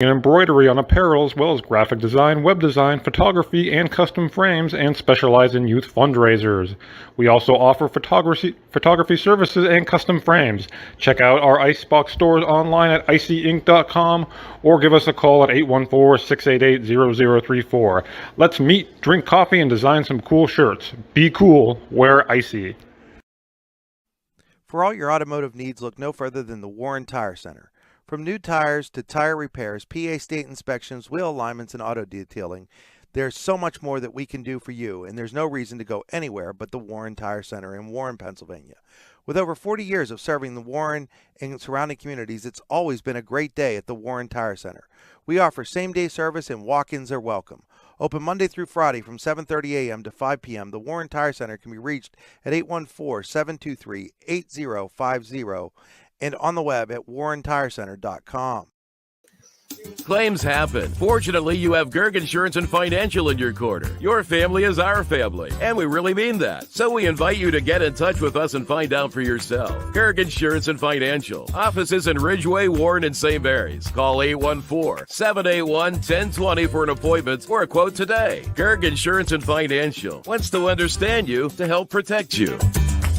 and embroidery on apparel, as well as graphic design, web design, photography, and custom frames, and specialize in youth fundraisers. We also offer photography services and custom frames. Check out our Icebox stores online at icyinc.com or give us a call at 814-688-0034. Let's meet, drink coffee, and design some cool shirts. Be cool, wear Icy. For all your automotive needs, look no further than the Warren Tire Center. From new tires to tire repairs, PA state inspections, wheel alignments, and auto detailing, there's so much more that we can do for you, and there's no reason to go anywhere but the Warren Tire Center in Warren, Pennsylvania. With over 40 years of serving the Warren and surrounding communities, it's always been a great day at the Warren Tire Center. We offer same-day service and walk-ins are welcome. Open Monday through Friday from 7:30 a.m. to 5 p.m., the Warren Tire Center can be reached at 814-723-8050 and on the web at warrentirecenter.com. Claims happen. Fortunately, you have Gerg Insurance and Financial in your corner. Your family is our family, and we really mean that. So we invite you to get in touch with us and find out for yourself. Gerg Insurance and Financial. Offices in Ridgeway, Warren, and St. Mary's. Call 814-781-1020 for an appointment or a quote today. Gerg Insurance and Financial wants to understand you to help protect you.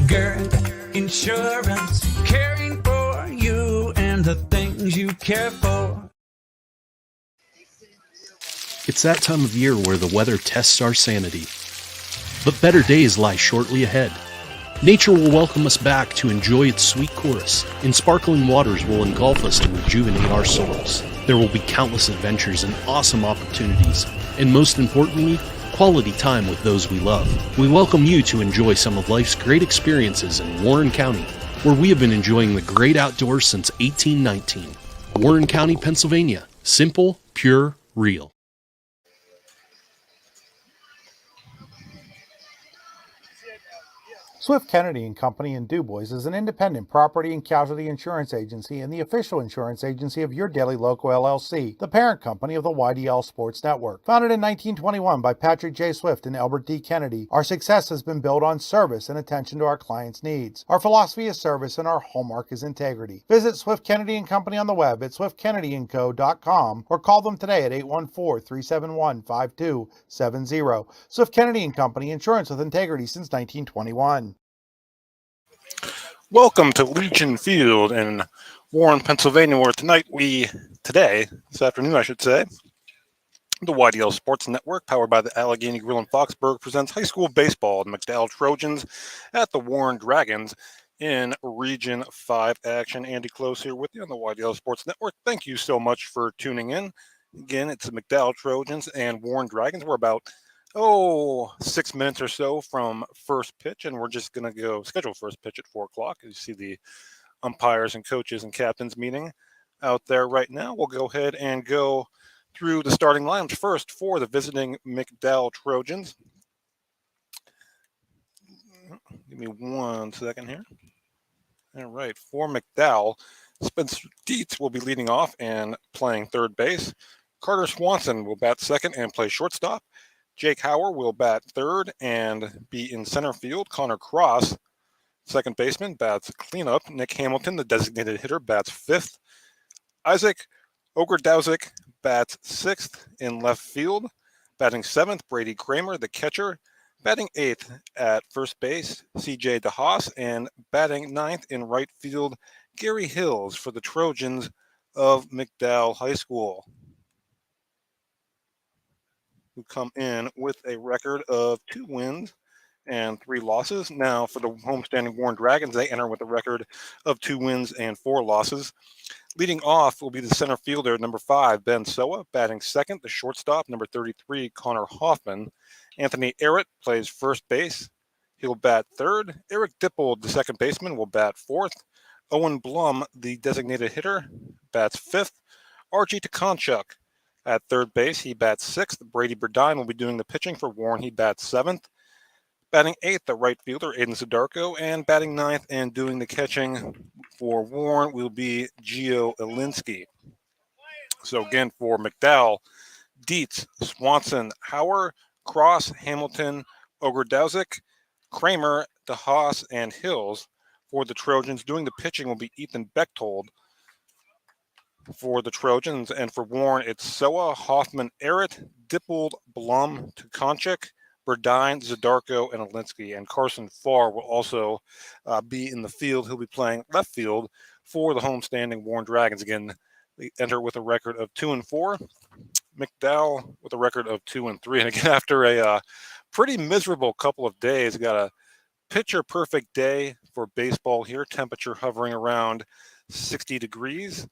Gerg Insurance, caring for you and the things you care for. It's that time of year where the weather tests our sanity. But better days lie shortly ahead. Nature will welcome us back to enjoy its sweet chorus, and sparkling waters will engulf us and rejuvenate our souls. There will be countless adventures and awesome opportunities, and most importantly, quality time with those we love. We welcome you to enjoy some of life's great experiences in Warren County, where we have been enjoying the great outdoors since 1819. Warren County, Pennsylvania. Simple, pure, real. Swift Kennedy and Company in DuBois is an independent property and casualty insurance agency and the official insurance agency of Your Daily Local LLC, the parent company of the YDL Sports Network. Founded in 1921 by Patrick J. Swift and Albert D. Kennedy, our success has been built on service and attention to our clients' needs. Our philosophy is service and our hallmark is integrity. Visit Swift Kennedy and Company on the web at swiftkennedyandco.com or call them today at 814-371-5270. Swift Kennedy and Company, insurance with integrity since 1921. Welcome to Legion Field in Warren, Pennsylvania, where this afternoon, I should say, the YDL Sports Network, powered by the Allegheny Grill in Foxburg, presents high school baseball. The McDowell Trojans at the Warren Dragons in Region 5 action. Andy Close here with you on the YDL Sports Network. Thank you so much for tuning in. Again, it's the McDowell Trojans and Warren Dragons. We're about 6 minutes or so from first pitch, and we're just going to go schedule first pitch at 4 o'clock. You see the umpires and coaches and captains meeting out there right now. We'll go ahead and go through the starting lineups first for the visiting McDowell Trojans. Give me 1 second here. All right, for McDowell, Spencer Dietz will be leading off and playing third base. Carter Swanson will bat second and play shortstop. Jake Hauer will bat third and be in center field. Connor Cross, second baseman, bats cleanup. Nick Hamilton, the designated hitter, bats fifth. Isaac Ogredowzik bats sixth in left field. Batting seventh, Brady Kramer, the catcher. Batting eighth at first base, CJ DeHaas. And batting ninth in right field, Gary Hills for the Trojans of McDowell High School, who come in with a record of 2 wins and 3 losses. Now, for the homestanding Warren Dragons, they enter with a record of 2 wins and 4 losses. Leading off will be the center fielder, number 5, Ben Soa, batting second. The shortstop, number 33, Connor Hoffman. Anthony Arrett plays first base. He'll bat third. Eric Dippold, the second baseman, will bat fourth. Owen Blum, the designated hitter, bats fifth. Archie Takonchuk at third base, he bats sixth. Brady Burdine will be doing the pitching for Warren. He bats seventh. Batting eighth, the right fielder, Aiden Sudarko. And batting ninth and doing the catching for Warren will be Gio Elinsky. So again, for McDowell, Dietz, Swanson, Hauer, Cross, Hamilton, Ogredowzik, Kramer, DeHaas, and Hills. For the Trojans, doing the pitching will be Ethan Bechtold. For the Trojans, and for Warren, it's Soa, Hoffman, Errett, Dippold, Blum, Tukonchik, Burdine, Zadarko, and Alinsky. And Carson Farr will also be in the field. He'll be playing left field for the homestanding Warren Dragons. Again, they enter with a record of 2-4. McDowell with a record of 2-3. And again, after a pretty miserable couple of days, got a picture perfect day for baseball here. Temperature hovering around 60 degrees.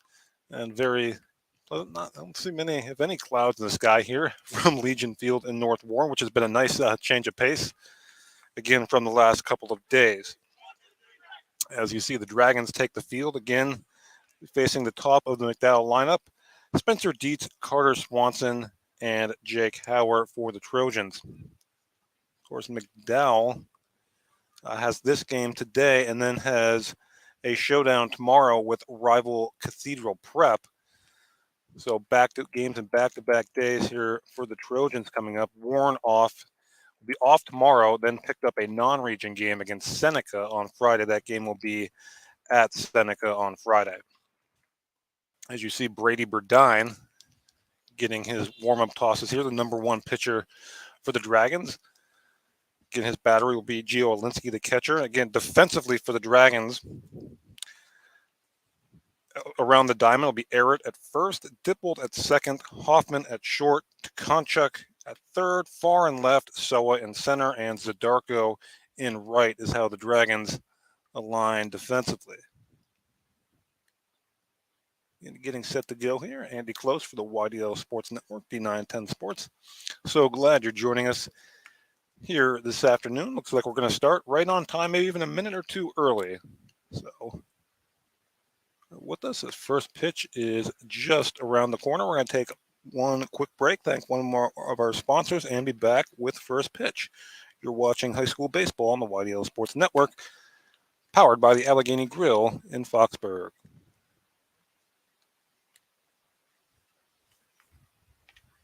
And I don't see many, if any, clouds in the sky here from Legion Field in North Warren, which has been a nice change of pace, again, from the last couple of days. As you see, the Dragons take the field again, facing the top of the McDowell lineup. Spencer Dietz, Carter Swanson, and Jake Hauer for the Trojans. Of course, McDowell has this game today and then has a showdown tomorrow with rival Cathedral Prep. So games and back-to-back days here for the Trojans coming up. Warren will be off tomorrow, then picked up a non-region game against Seneca on Friday. That game will be at Seneca on Friday. As you see, Brady Burdine getting his warm-up tosses here, the number one pitcher for the Dragons. Again, his battery will be Gio Alinsky, the catcher. Again, defensively for the Dragons, around the diamond will be Errett at first, Dippold at second, Hoffman at short, Tukonchuk at third, Farr and left, Soa in center, and Zadarko in right is how the Dragons align defensively. And getting set to go here, Andy Close for the YDL Sports Network, D910 Sports. So glad you're joining us here this afternoon. Looks like we're going to start right on time, maybe even a minute or two early. So with us, this first pitch is just around the corner. We're going to take one quick break, thank one more of our sponsors, and be back with first pitch. You're watching high school baseball on the YDL Sports Network, powered by the Allegheny Grill in Foxburg.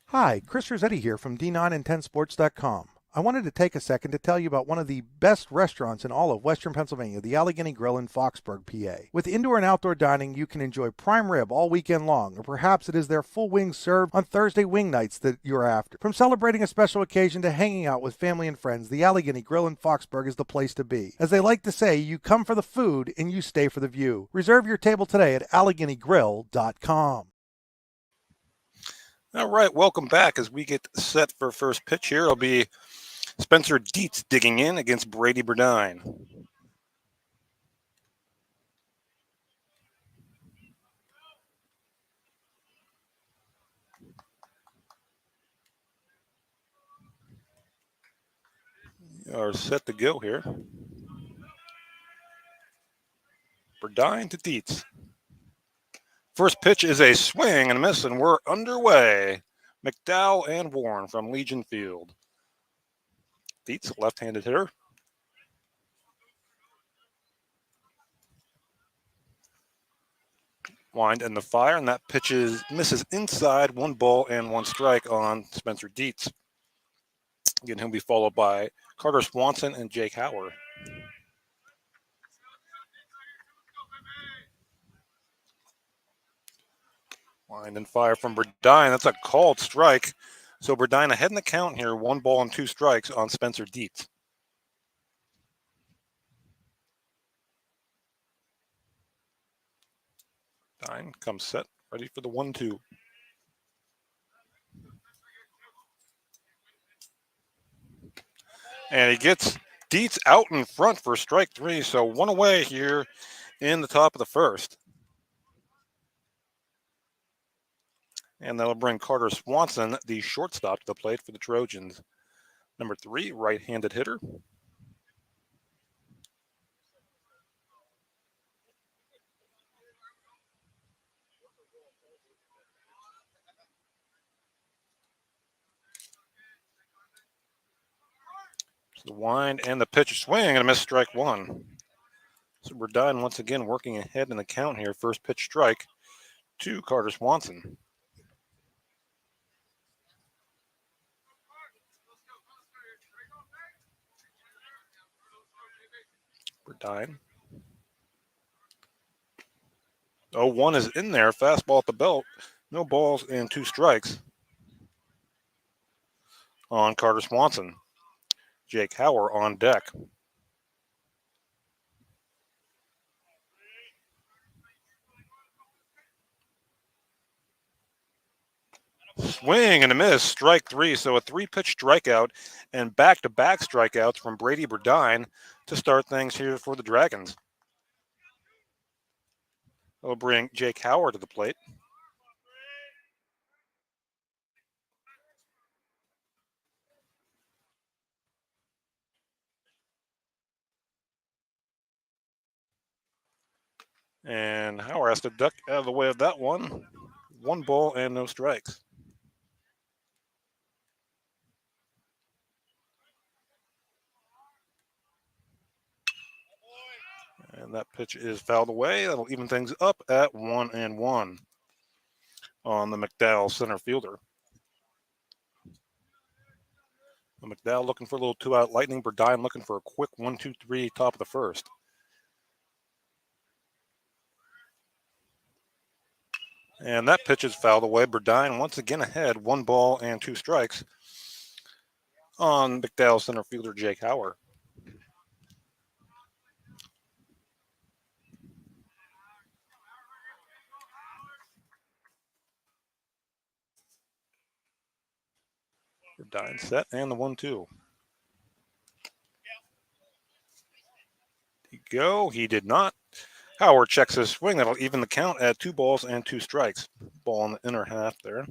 Hi, Chris Rossetti here from D9and10sports.com. I wanted to take a second to tell you about one of the best restaurants in all of Western Pennsylvania, the Allegheny Grill in Foxburg, PA. With indoor and outdoor dining, you can enjoy prime rib all weekend long, or perhaps it is their full wings served on Thursday wing nights that you're after. From celebrating a special occasion to hanging out with family and friends, the Allegheny Grill in Foxburg is the place to be. As they like to say, you come for the food and you stay for the view. Reserve your table today at AlleghenyGrill.com. All right, welcome back as we get set for first pitch here. It'll be Spencer Dietz digging in against Brady Burdine. We are set to go here. Burdine to Dietz. First pitch is a swing and a miss, and we're underway. McDowell and Warren from Legion Field. Dietz, left-handed hitter. Wind and the fire, and that misses inside, 1 ball and 1 strike on Spencer Dietz. Again, he'll be followed by Carter Swanson and Jake Hauer. Wind and fire from Burdine. That's a called strike. So Burdine ahead in the count here, 1 ball and 2 strikes on Spencer Dietz. Burdine comes set, ready for the 1-2. And he gets Dietz out in front for strike 3. So 1 away here in the top of the first. And that'll bring Carter Swanson, the shortstop, to the plate for the Trojans. Number 3, right-handed hitter. So the wind and the pitch swing and a miss, strike 1. So Burdine once again working ahead in the count here. First pitch strike to Carter Swanson. Burdine. 0-1 is in there. Fastball at the belt. No balls and 2 strikes on Carter Swanson. Jake Hauer on deck. Swing and a miss, strike 3. So a 3-pitch strikeout and back-to-back strikeouts from Brady Burdine to start things here for the Dragons. That'll bring Jake Hauer to the plate. And Hauer has to duck out of the way of that one. 1 ball and no strikes. And that pitch is fouled away. That'll even things up at 1-1 on the McDowell center fielder. McDowell looking for a little 2-out lightning. Burdine looking for a quick 1-2-3 top of the first. And that pitch is fouled away. Burdine once again ahead, 1 ball and 2 strikes on McDowell center fielder Jake Hauer. Burdine set and the 1-2. Did he go? He did not. Hauer checks his swing. That'll even the count at 2 balls and 2 strikes. Ball in the inner half there.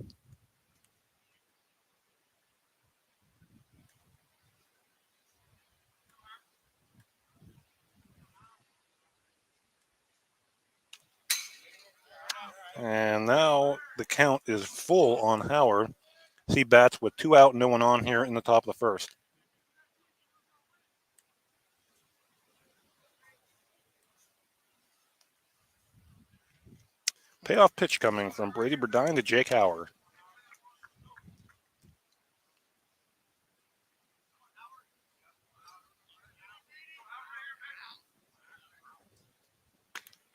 And now the count is full on Hauer. He bats with 2 out, no one on here in the top of the first. Payoff pitch coming from Brady Burdine to Jake Hauer.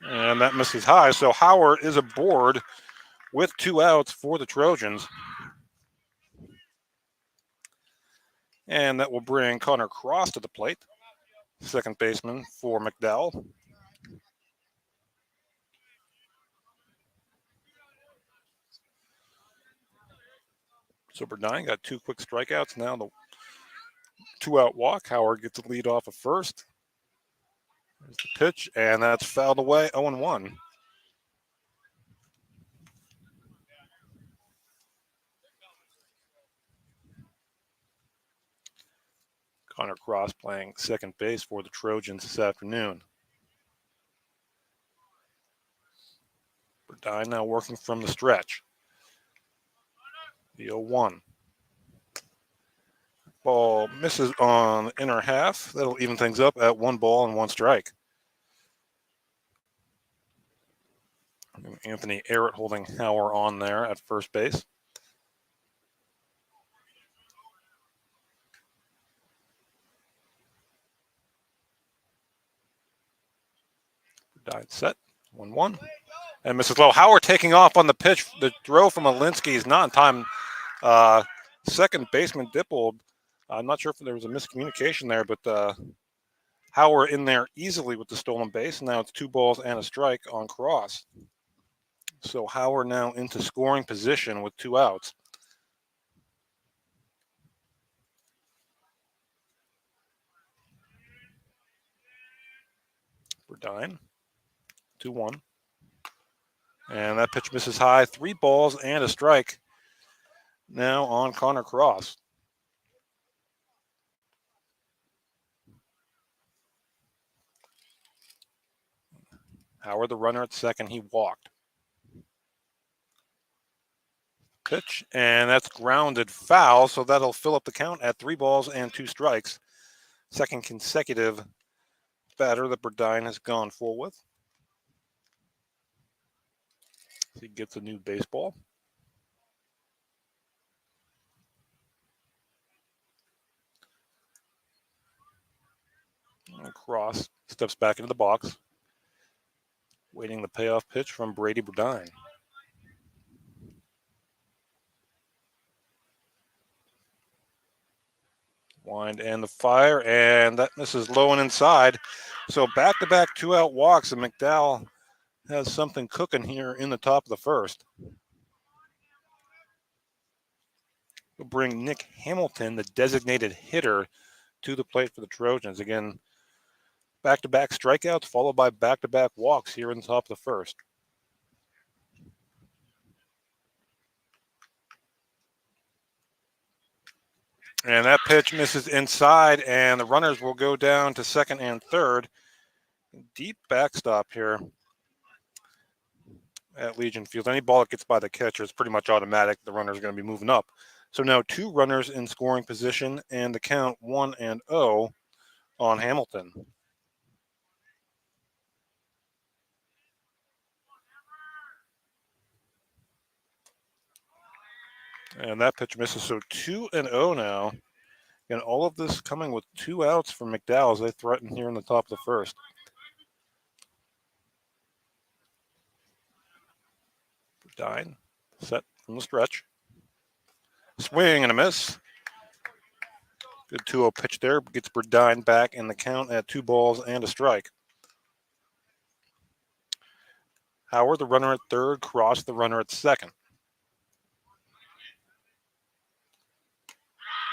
And that misses high. So Hauer is aboard with 2 outs for the Trojans. And that will bring Connor Cross to the plate, second baseman for McDowell. So Burdine got 2 quick strikeouts. Now the 2-out walk. Hauer gets the lead off of first. There's the pitch, and that's fouled away, 0-1. Connor Cross playing second base for the Trojans this afternoon. Burdine now working from the stretch. The 0-1. Ball misses on the inner half. That'll even things up at 1 ball and 1 strike. And Anthony Arrett holding Hauer on there at first base. Burdine set, 1-1. And Mrs. Lowe, Hauer taking off on the pitch. The throw from Alinsky is not in time. Second baseman Dippold. I'm not sure if there was a miscommunication there, but Hauer in there easily with the stolen base. Now it's 2 balls and a strike on Cross. So Hauer now into scoring position with 2 outs. Burdine, 2-1. And that pitch misses high. 3 balls and a strike now on Connor Cross. Hauer, the runner at second, he walked. Pitch, and that's grounded foul, so that'll fill up the count at 3 balls and 2 strikes. Second consecutive batter that Burdine has gone full with. He gets a new baseball. And Cross steps back into the box. Waiting the payoff pitch from Brady Burdine. Wind and the fire, and that misses low and inside. So back-to-back two-out walks, and McDowell has something cooking here in the top of the first. We'll bring Nick Hamilton, the designated hitter, to the plate for the Trojans. Again, back-to-back strikeouts followed by back-to-back walks here in the top of the first. And that pitch misses inside, and the runners will go down to second and third. Deep backstop here at Legion Field. Any ball that gets by the catcher is pretty much automatic. The runner is going to be moving up. So now two runners in scoring position, and the count 1-0 on Hamilton. And that pitch misses, so 2-0 now. And all of this coming with two outs for McDowell as they threaten here in the top of the first. Burdine set from the stretch. Swing and a miss. Good 2-0 pitch there. Gets Burdine back in the count at 2 balls and a strike. Howard, the runner at third, Cross, the runner at second.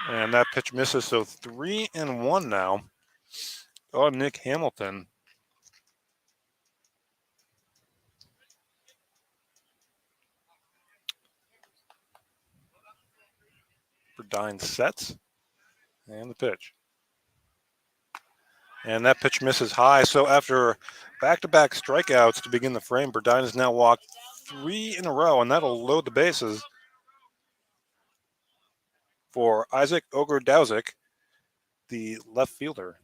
And that pitch misses, so 3-1 now on Nick Hamilton. Burdine sets, and the pitch. And that pitch misses high, so after back-to-back strikeouts to begin the frame, Burdine has now walked 3 in a row, and that'll load the bases for Isaac Ogrodowczyk, the left fielder.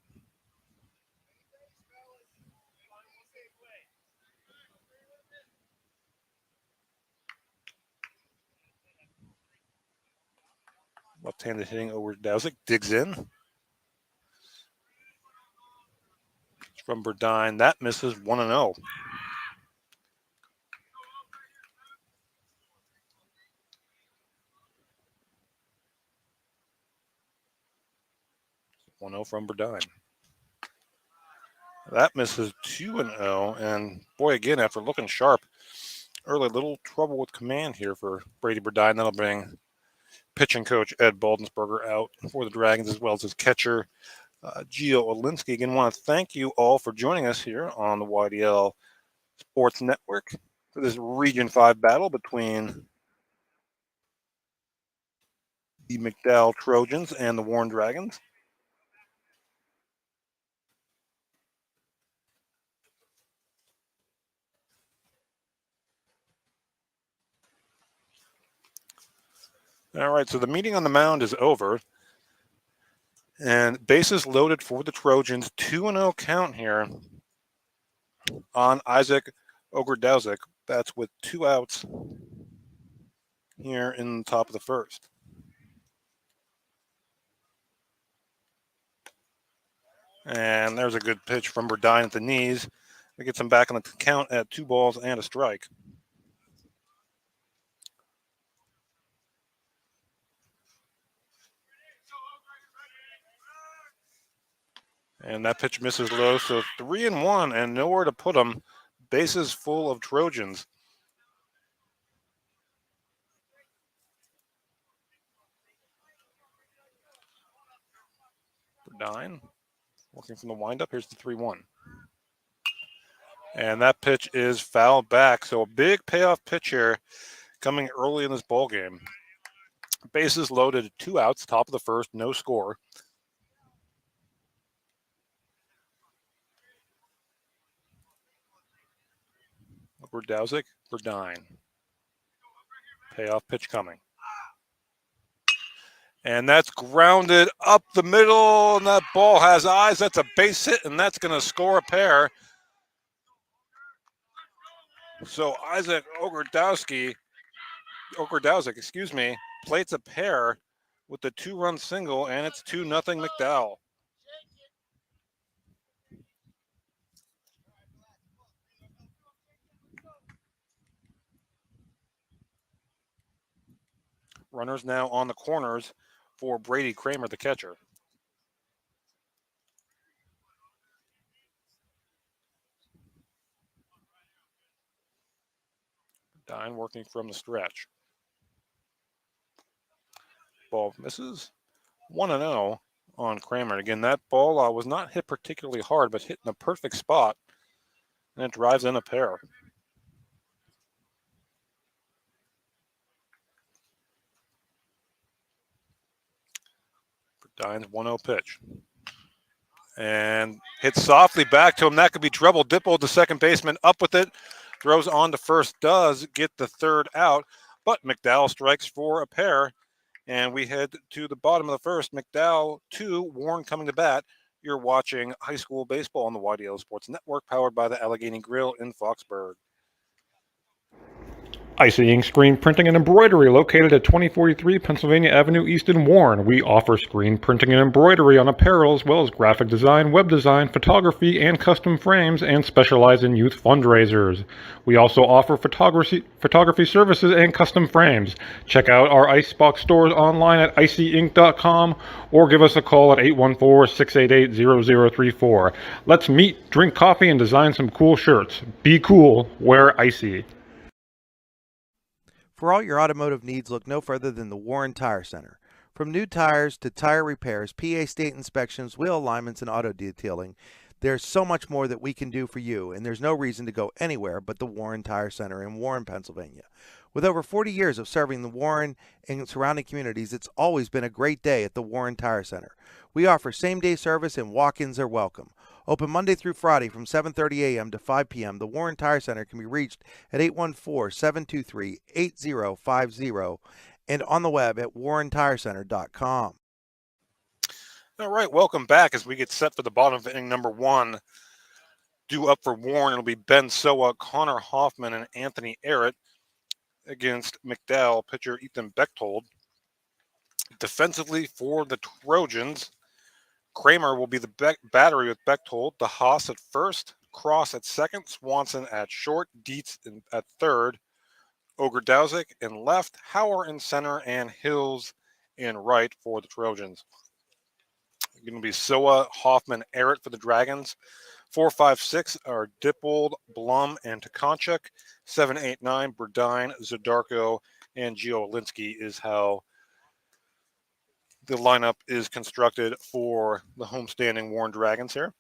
Left-handed hitting Ogrodowczyk digs in. From Burdine, that misses 1-0. From Burdine. That misses 2-0. And boy, again, after looking sharp early, little trouble with command here for Brady Burdine. That'll bring pitching coach Ed Baldensberger out for the Dragons, as well as his catcher, Gio Olinsky. Again, want to thank you all for joining us here on the YDL Sports Network for this Region 5 battle between the McDowell Trojans and the Warren Dragons. All right, so the meeting on the mound is over. And bases loaded for the Trojans. 2-0 count here on Isaac Ogrodowczyk. That's with 2 outs here in the top of the first. And there's a good pitch from Burdine at the knees. It gets him back on the count at 2 balls and a strike. And that pitch misses low, so 3-1 and nowhere to put them. Bases full of Trojans. Burdine working from the windup. Here's the 3-1. And that pitch is fouled back. So a big payoff pitch here coming early in this ball game. Bases loaded, 2 outs, top of the first, no score. Ogrodowczyk, Burdine. Payoff pitch coming. And that's grounded up the middle, and that ball has eyes. That's a base hit, and that's going to score a pair. So Isaac Ogrodowczyk, plates a pair with the 2-run single, and it's 2-0 McDowell. Runners now on the corners for Brady Kramer, the catcher. Dine working from the stretch. Ball misses. 1-0 on Kramer. Again, that ball was not hit particularly hard, but hit in a perfect spot, and it drives in a pair. Dine's 1-0 pitch. And hits softly back to him. That could be trouble. Dipple, the second baseman, up with it. Throws on to first, does get the third out, but McDowell strikes for a pair. And we head to the bottom of the first. McDowell 2, Warren coming to bat. You're watching high school baseball on the YDL Sports Network, powered by the Allegheny Grill in Foxburg. Icy Ink Screen Printing and Embroidery, located at 2043 Pennsylvania Avenue East in Warren. We offer screen printing and embroidery on apparel, as well as graphic design, web design, photography, and custom frames, and specialize in youth fundraisers. We also offer photography services and custom frames. Check out our Icebox stores online at icyink.com or give us a call at 814-688-0034. Let's meet, drink coffee, and design some cool shirts. Be cool, wear Icy. For all your automotive needs, look no further than the Warren Tire Center. From new tires to tire repairs, PA state inspections, wheel alignments, and auto detailing, there's so much more that we can do for you, and there's no reason to go anywhere but the Warren Tire Center in Warren, Pennsylvania. With over 40 years of serving the Warren and surrounding communities, it's always been a great day at the Warren Tire Center. We offer same-day service and walk-ins are welcome. Open Monday through Friday from 7:30 a.m. to 5 p.m., the Warren Tire Center can be reached at 814-723-8050 and on the web at warrentirecenter.com. All right, welcome back as we get set for the bottom of inning number 1. Due up for Warren, it'll be Ben Soa, Connor Hoffman, and Anthony Arrett against McDowell pitcher Ethan Bechtold. Defensively for the Trojans, Kramer will be the battery with Bechtold, the Haas at first, Cross at second, Swanson at short, Dietz at third, Ogredowzik in left, Hauer in center, and Hills in right for the Trojans. Going to be Soa, Hoffman, Arrett for the Dragons. 4, 5, 6 are Dippold, Blum, and Tkaczuk. 7, 8, 9, Burdine, Zadarko, and Gio Alinsky is how the lineup is constructed for the homestanding Warren Dragons here.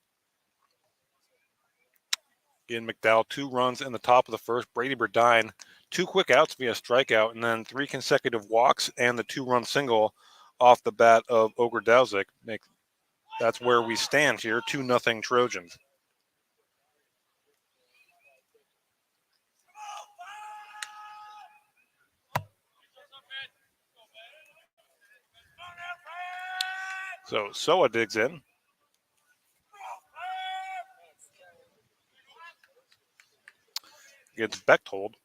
Again, McDowell, 2 runs in the top of the first. Brady Burdine, 2 quick outs via strikeout, and then 3 consecutive walks and the 2-run single off the bat of Ogredowzik. That's where we stand here, 2-0 Trojans. So Soa digs in. Against Bechtold.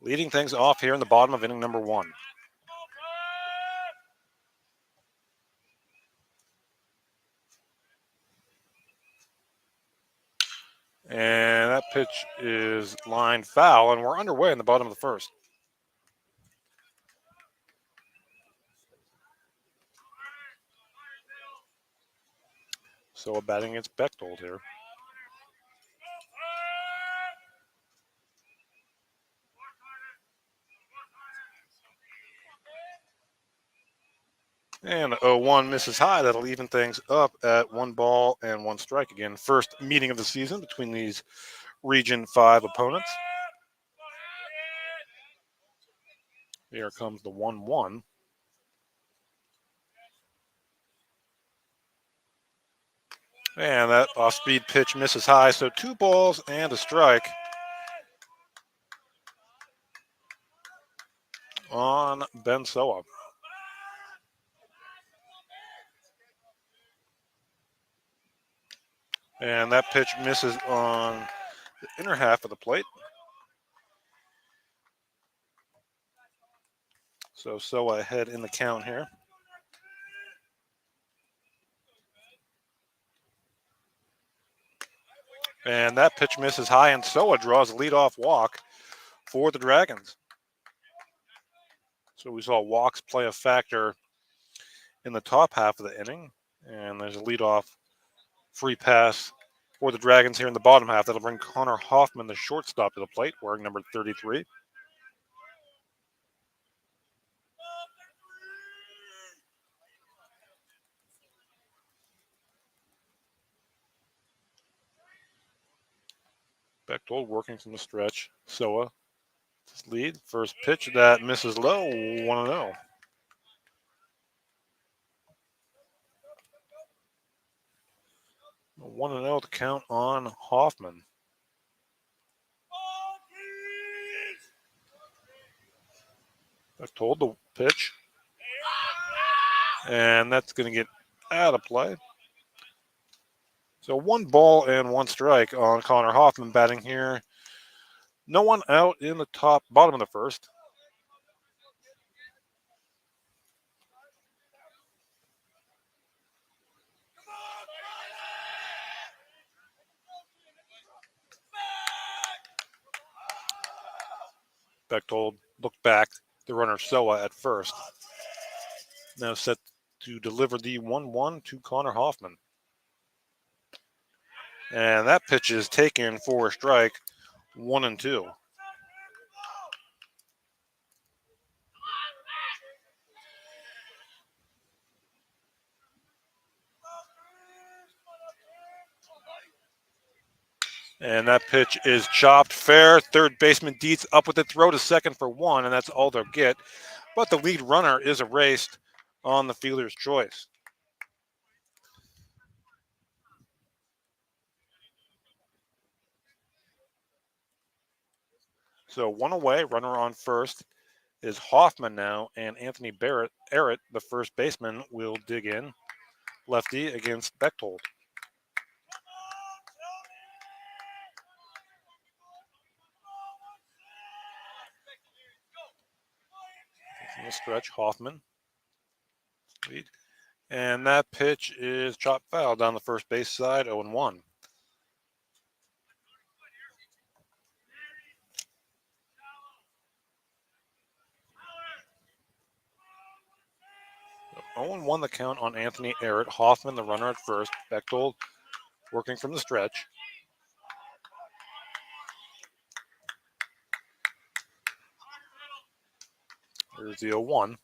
Leading things off here in the bottom of inning number 1. And that pitch is line foul, and we're underway in the bottom of the first. So a batting against Bechtold here. And the 0-1 misses high. That'll even things up at 1 ball and 1 strike again. First meeting of the season between these Region 5 opponents. Here comes the 1-1. And that off-speed pitch misses high. So 2 balls and a strike on Ben Soa. And that pitch misses on the inner half of the plate. So Soa ahead in the count here. And that pitch misses high, and Soa draws a leadoff walk for the Dragons. So we saw walks play a factor in the top half of the inning, and there's a leadoff free pass for the Dragons here in the bottom half. That'll bring Connor Hoffman, the shortstop, to the plate, wearing number 33. Bechtold working from the stretch. Soa lead. First pitch that misses low. 1-0. 1-0 to count on Hoffman. Bechtold the pitch. And that's going to get out of play. So 1 ball and 1 strike on Connor Hoffman batting here. No one out in the bottom of the first. Bechtold looked back. The runner Soa at first. Now set to deliver the 1-1 to Connor Hoffman. And that pitch is taken for a strike. 1-2. And that pitch is chopped fair. Third baseman Dietz up with the throw to second for 1, and that's all they'll get. But the lead runner is erased on the fielder's choice. So 1 away, runner on first is Hoffman now, and Anthony Barrett, the first baseman, will dig in. Lefty against Bechtold. From the stretch, Hoffman. Lead. And that pitch is chopped foul down the first base side, 0-1. So 0-1 the count on Anthony Barrett. Hoffman, the runner at first. Bechtold working from the stretch. There's the 0-1.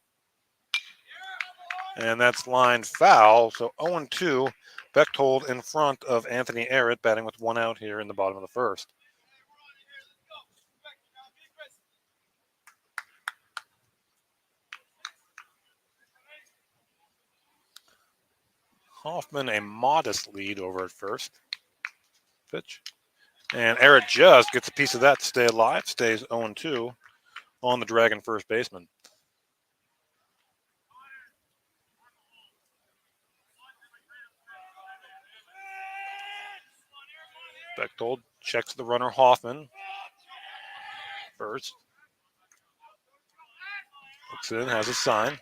And that's lined foul. So 0-2. Bechtold in front of Anthony Barrett, batting with 1 out here in the bottom of the first. Hoffman a modest lead over at first. Pitch. And Barrett just gets a piece of that to stay alive. Stays 0-2 on the Dragon first baseman. Bechtold checks the runner Hoffman first. Looks in, has a sign.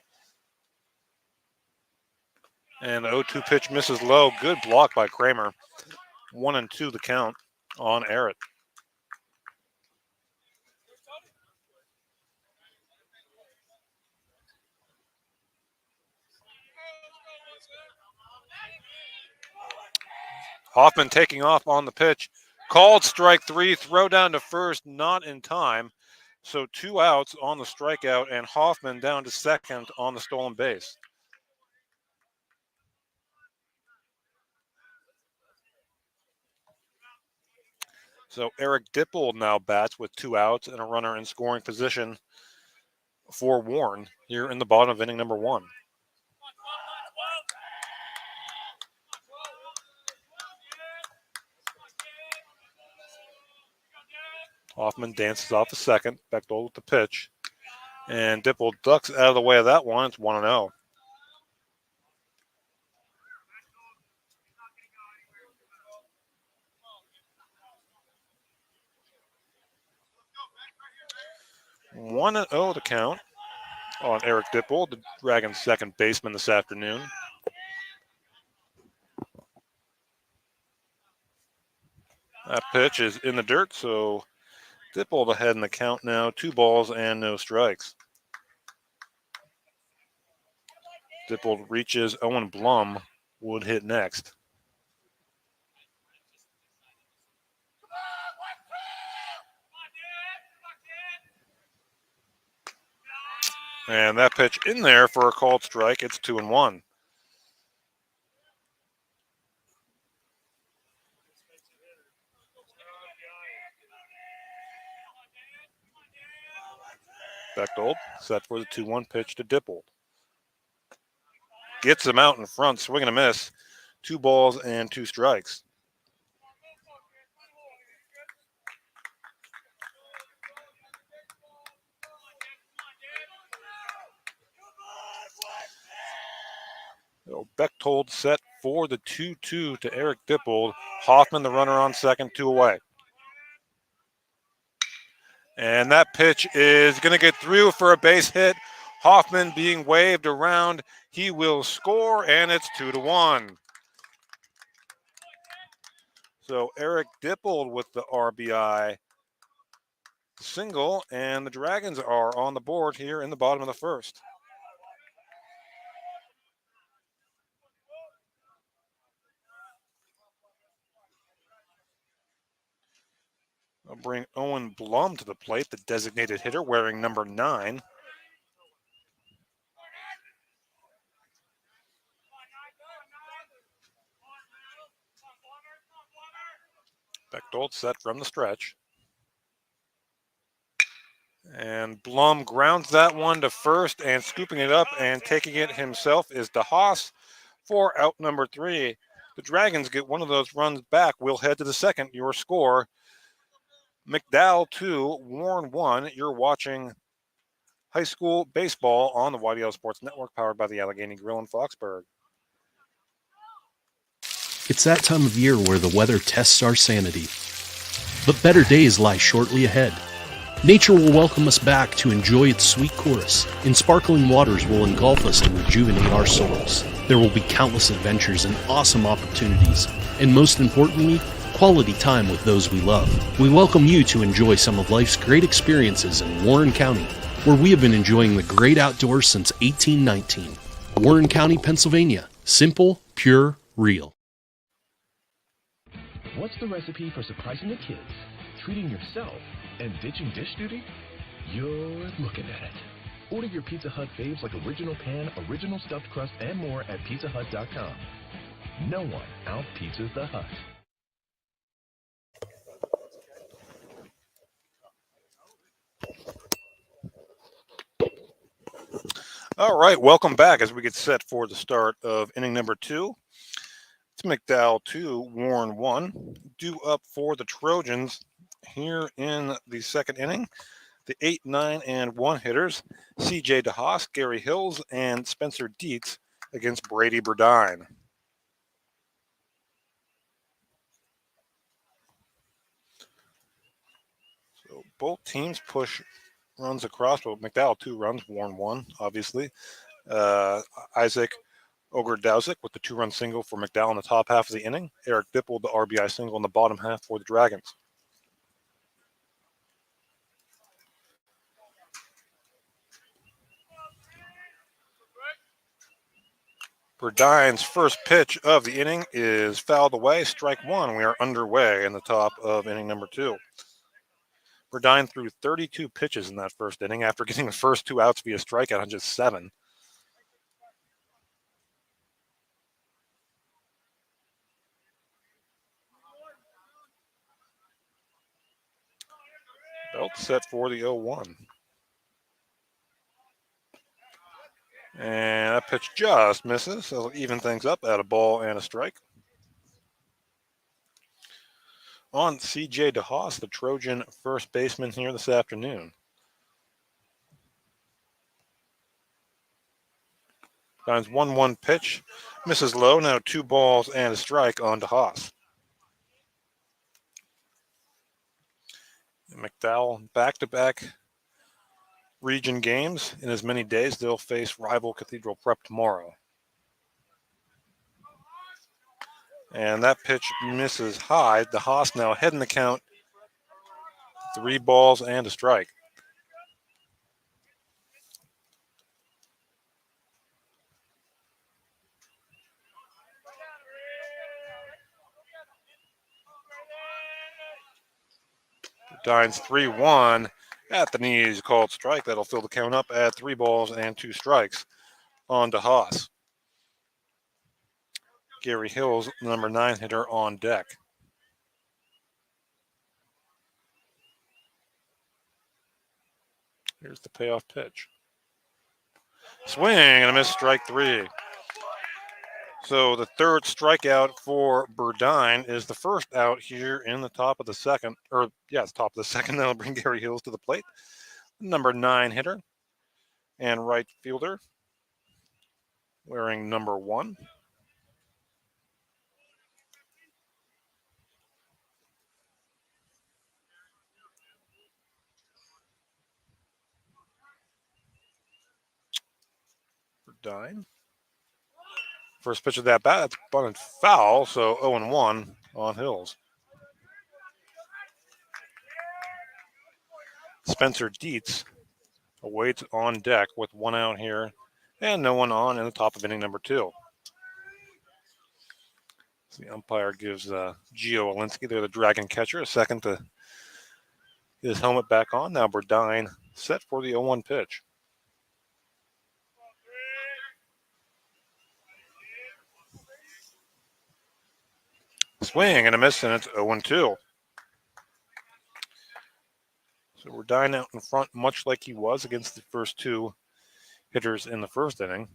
And the 0-2 pitch misses low. Good block by Kramer. 1-2 the count on Barrett. Hoffman taking off on the pitch. Called strike 3, throw down to first, not in time. So 2 outs on the strikeout, and Hoffman down to second on the stolen base. So Eric Dippold now bats with 2 outs and a runner in scoring position for Warren here in the bottom of inning number 1. Hoffman dances off the second. Bechtold with the pitch. And Dippold ducks out of the way of that one. It's 1-0. One and 0 to count on Eric Dippold, the Dragons' second baseman this afternoon. That pitch is in the dirt, so Dippold ahead in the count now. 2 balls and no strikes. Dippold reaches. Owen Blum would hit next. And that pitch in there for a called strike. It's 2-1. Bechtold set for the 2-1 pitch to Dippold. Gets him out in front, swing and a miss. 2 balls and 2 strikes. So Bechtold set for the 2-2 to Eric Dippold. Hoffman, the runner on second, 2 away. And that pitch is going to get through for a base hit. Hoffman being waved around. He will score, and it's 2-1. So Eric Dippold with the RBI single, and the Dragons are on the board here in the bottom of the first. I'll bring Owen Blum to the plate, the designated hitter, wearing number 9. Bechtold set from the stretch. And Blum grounds that one to first, and scooping it up and taking it himself is DeHaas for out number 3. The Dragons get one of those runs back. We'll head to the second. Your score, McDowell 2, Warren 1. You're watching high school baseball on the YDL Sports Network, powered by the Allegheny Grill in Foxburg. It's that time of year where the weather tests our sanity. But better days lie shortly ahead. Nature will welcome us back to enjoy its sweet chorus, and sparkling waters will engulf us and rejuvenate our souls. There will be countless adventures and awesome opportunities, and most importantly, quality time with those we love. We welcome you to enjoy some of life's great experiences in Warren County, where we have been enjoying the great outdoors since 1819. Warren County, Pennsylvania. Simple, pure, real. What's the recipe for surprising the kids, treating yourself, and ditching dish duty? You're looking at it. Order your Pizza Hut faves like original pan, original stuffed crust, and more at pizzahut.com. No one out-pizzas the Hut. All right, welcome back as we get set for the start of inning number 2. It's McDowell 2, Warren 1. Due up for the Trojans here in the second inning. The 8, 9, and 1 hitters, C.J. DeHaas, Gary Hills, and Spencer Dietz against Brady Burdine. So both teams push runs across, but McDowell 2 runs, Warren 1, obviously. Isaac Ogerdowzik with the 2-run single for McDowell in the top half of the inning. Eric Dippold, the RBI single in the bottom half for the Dragons. Burdine's first pitch of the inning is fouled away, strike 1. We are underway in the top of inning number 2. Burdine threw 32 pitches in that first inning after getting the first 2 outs via strikeout on just 7. Belt set for the 0-1. And that pitch just misses, so it'll even things up at a ball and a strike. On C.J. DeHaas, the Trojan first baseman here this afternoon. Times 1-1 pitch, misses low, now 2 balls and a strike on DeHaas. McDowell back-to-back region games in as many days. They'll face rival Cathedral Prep tomorrow. And that pitch misses high. DeHaas now ahead in the count. 3 balls and a strike. Dine's 3-1 at the knees, called strike. That'll fill the count up at 3 balls and 2 strikes on to Haas. Gary Hills, the number 9 hitter, on deck. Here's the payoff pitch. Swing and a miss, strike 3. So the third strikeout for Burdine is the first out here in the top of the second. It's top of the second. That'll bring Gary Hills to the plate. Number 9 hitter and right fielder wearing number 1. Burdine. First pitch of that bat, that's bunted foul, so 0-1 on Hills. Spencer Dietz awaits on deck with 1 out here and no one on in the top of inning number 2. So the umpire gives Gio Olinsky, they're the Dragon catcher, a second to get his helmet back on. Now Burdine set for the 0-1 pitch. Swing and a miss, and it's 0-2. So Burdine out in front, much like he was against the first 2 hitters in the first inning.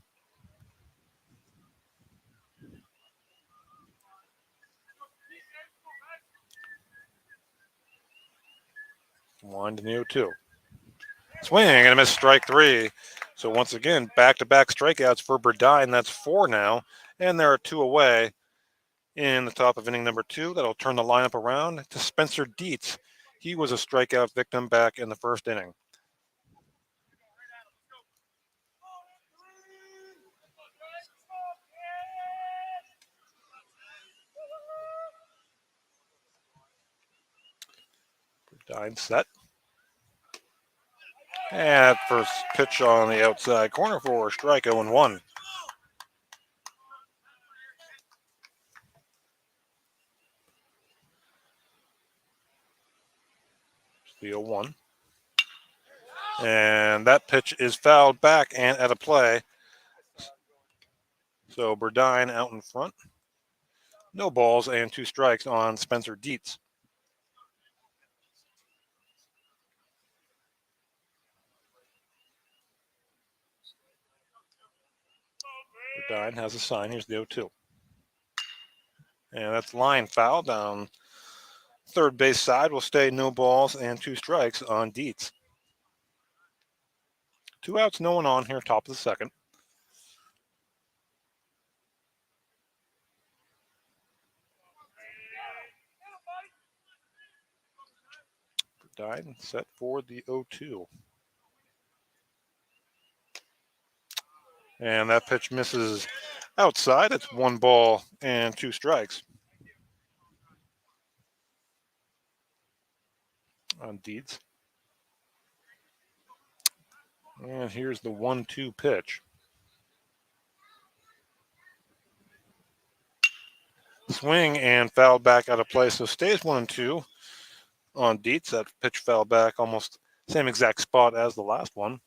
Wind in the 0-2. Swing and a miss, strike 3. So once again, back-to-back strikeouts for Burdine. That's 4 now, and there are 2 away in the top of inning number 2. That'll turn the lineup around to Spencer Dietz. He was a strikeout victim back in the first inning. Burdine set. And first pitch on the outside corner for strike, 0-1. The 0-1. And that pitch is fouled back and out of play. So Burdine out in front. No balls and 2 strikes on Spencer Dietz. Burdine has a sign. Here's the 0-2. And that's line foul down third base side. Will stay no balls and 2 strikes on Dietz. 2 outs, no one on here, top of the second. Burdine set for the 0-2. And that pitch misses outside. It's 1 ball and 2 strikes on Dietz. And here's the 1-2 pitch. Swing and fouled back out of play. So stays 1-2 on Dietz. That pitch fell back almost same exact spot as the last one.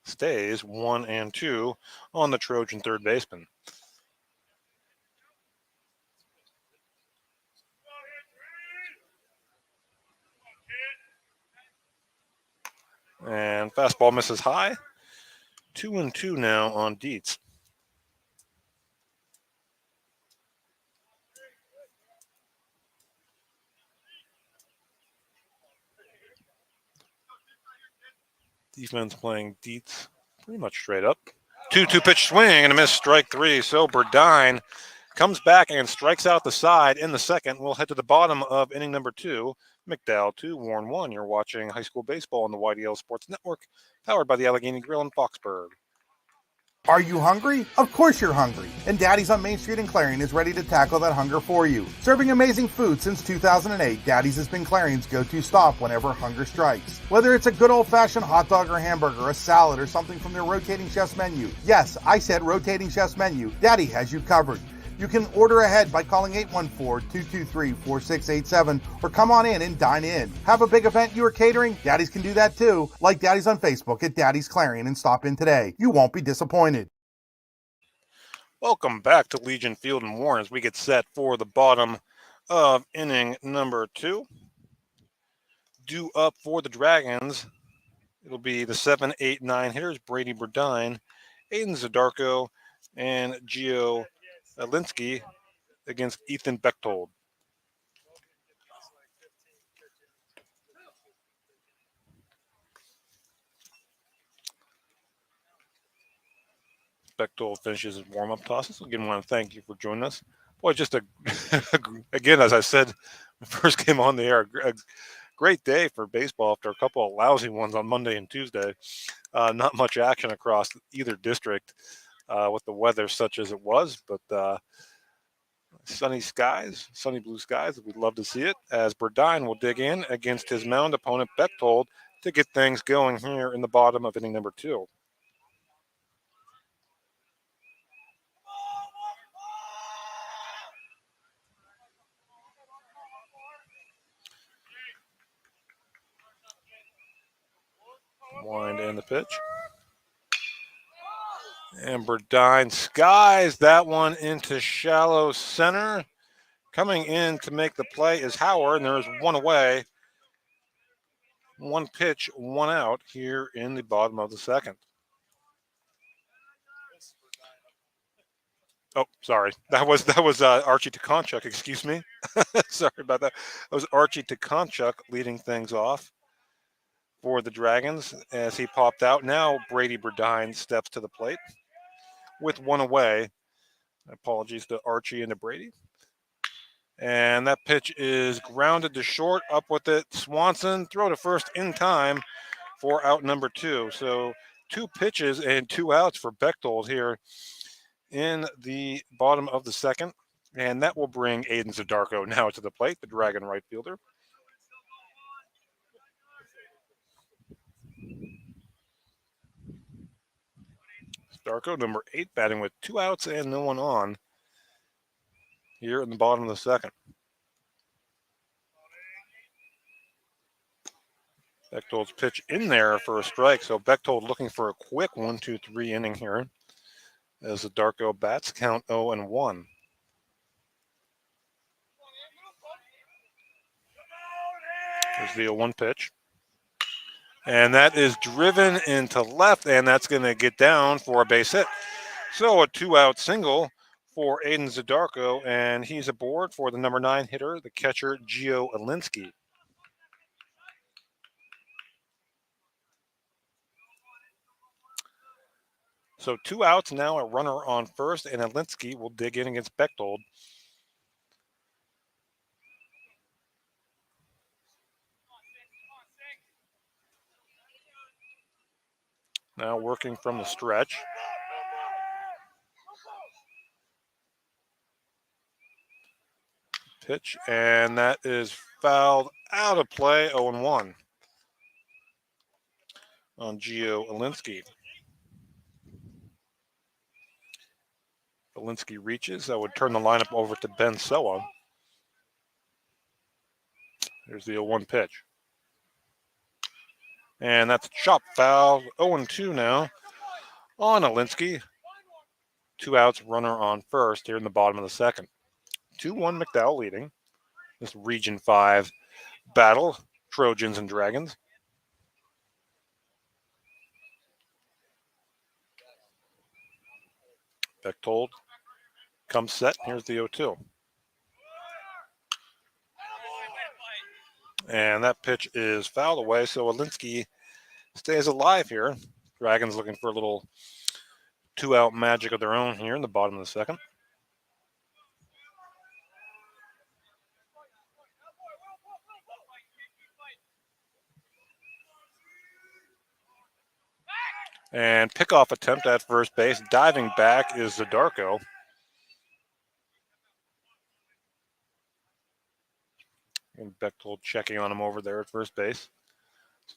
Stays 1-2 on the Trojan third baseman. And fastball misses high. 2-2 now on Dietz. Defense playing Dietz pretty much straight up. 2-2 pitch swing and a miss, strike 3. So Burdine comes back and strikes out the side in the second. We'll head to the bottom of inning number 2. McDowell 2, Warren 1. You're watching high school baseball on the YDL Sports Network, powered by the Allegheny Grill in Foxburg. Are you hungry? Of course you're hungry. And Daddy's on Main Street in Clarion is ready to tackle that hunger for you. Serving amazing food since 2008, Daddy's has been Clarion's go-to stop whenever hunger strikes. Whether it's a good old-fashioned hot dog or hamburger, a salad, or something from their rotating chef's menu. Yes, I said rotating chef's menu. Daddy has you covered. You can order ahead by calling 814-223-4687 or come on in and dine in. Have a big event you are catering? Daddies can do that too. Like Daddies on Facebook at Daddy's Clarion and stop in today. You won't be disappointed. Welcome back to Legion Field and Warren as we get set for the bottom of inning number 2. Due up for the Dragons, it'll be the 7, 8, 9 hitters, Brady Burdine, Aiden Zadarko, and Gio Alinsky against Ethan Bechtold. Bechtold finishes his warm-up tosses. Again, I want to thank you for joining us. Boy, just again, as I said, the first came on the air, a great day for baseball after a couple of lousy ones on Monday and Tuesday. Not much action across either district with the weather such as it was, but sunny blue skies. We'd love to see it as Burdine will dig in against his mound opponent Bechtold to get things going here in the bottom of inning number 2. Wind and the pitch. And Burdine skies that one into shallow center. Coming in to make the play is Howard, and there's one away. One pitch, one out here in the bottom of the second. Oh, sorry. That was Archie Tekonchuk, excuse me. Sorry about that. That was Archie Tekonchuk leading things off for the Dragons as he popped out. Now Brady Burdine steps to the plate with one away. Apologies to Archie and to Brady. And that pitch is grounded to short, up with it. Swanson, throw to first in time for out number 2. So 2 pitches and 2 outs for Bechtold here in the bottom of the second. And that will bring Aiden Zadarko now to the plate, the Dragon right fielder. Zadarko, number 8, batting with 2 outs and no one on here in the bottom of the second. Bechtold's pitch in there for a strike. So Bechtold looking for a quick 1-2-3 inning here as the Zadarko bats, count 0-1. There's the 0-1 pitch. And that is driven into left, and that's going to get down for a base hit. So a 2-out single for Aiden Zadarko, and he's aboard for the number 9 hitter, the catcher, Gio Alinsky. So 2 outs, now a runner on first, and Alinsky will dig in against Bechtold. Now working from the stretch. Pitch, and that is fouled out of play, 0-1 on Gio Alinsky. Alinsky reaches. That would turn the lineup over to Ben Soa. There's the 0-1 pitch. And that's a chop foul, 0-2 now on Alinsky. 2 outs, runner on first here in the bottom of the second. 2-1 McDowell leading this Region 5 battle, Trojans and Dragons. Bechtold comes set. Here's the 0-2. And that pitch is fouled away, so Alinsky stays alive here. Dragons looking for a little 2-out magic of their own here in the bottom of the second. And pickoff attempt at first base. Diving back is Zadarko. And Bechtold checking on him over there at first base.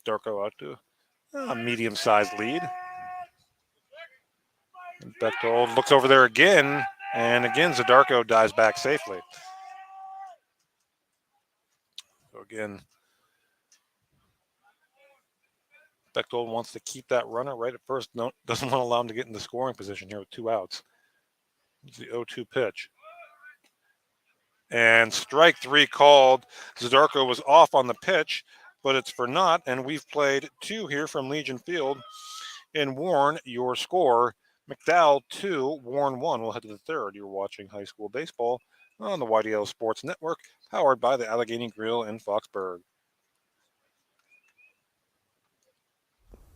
Zadarko out to a medium-sized lead. And Bechtold looks over there again And again, Zadarko dives back safely. So again, Bechtold wants to keep that runner right at first. No, doesn't want to allow him to get into scoring position here with 2 outs. It's the 0-2 pitch. And strike 3 called. Zadarko was off on the pitch, but it's for naught. And we've played 2 here from Legion Field. In Warren, your score, McDowell 2, Warren 1. We'll head to the third. You're watching high school baseball on the YDL Sports Network, powered by the Allegheny Grill in Foxburg.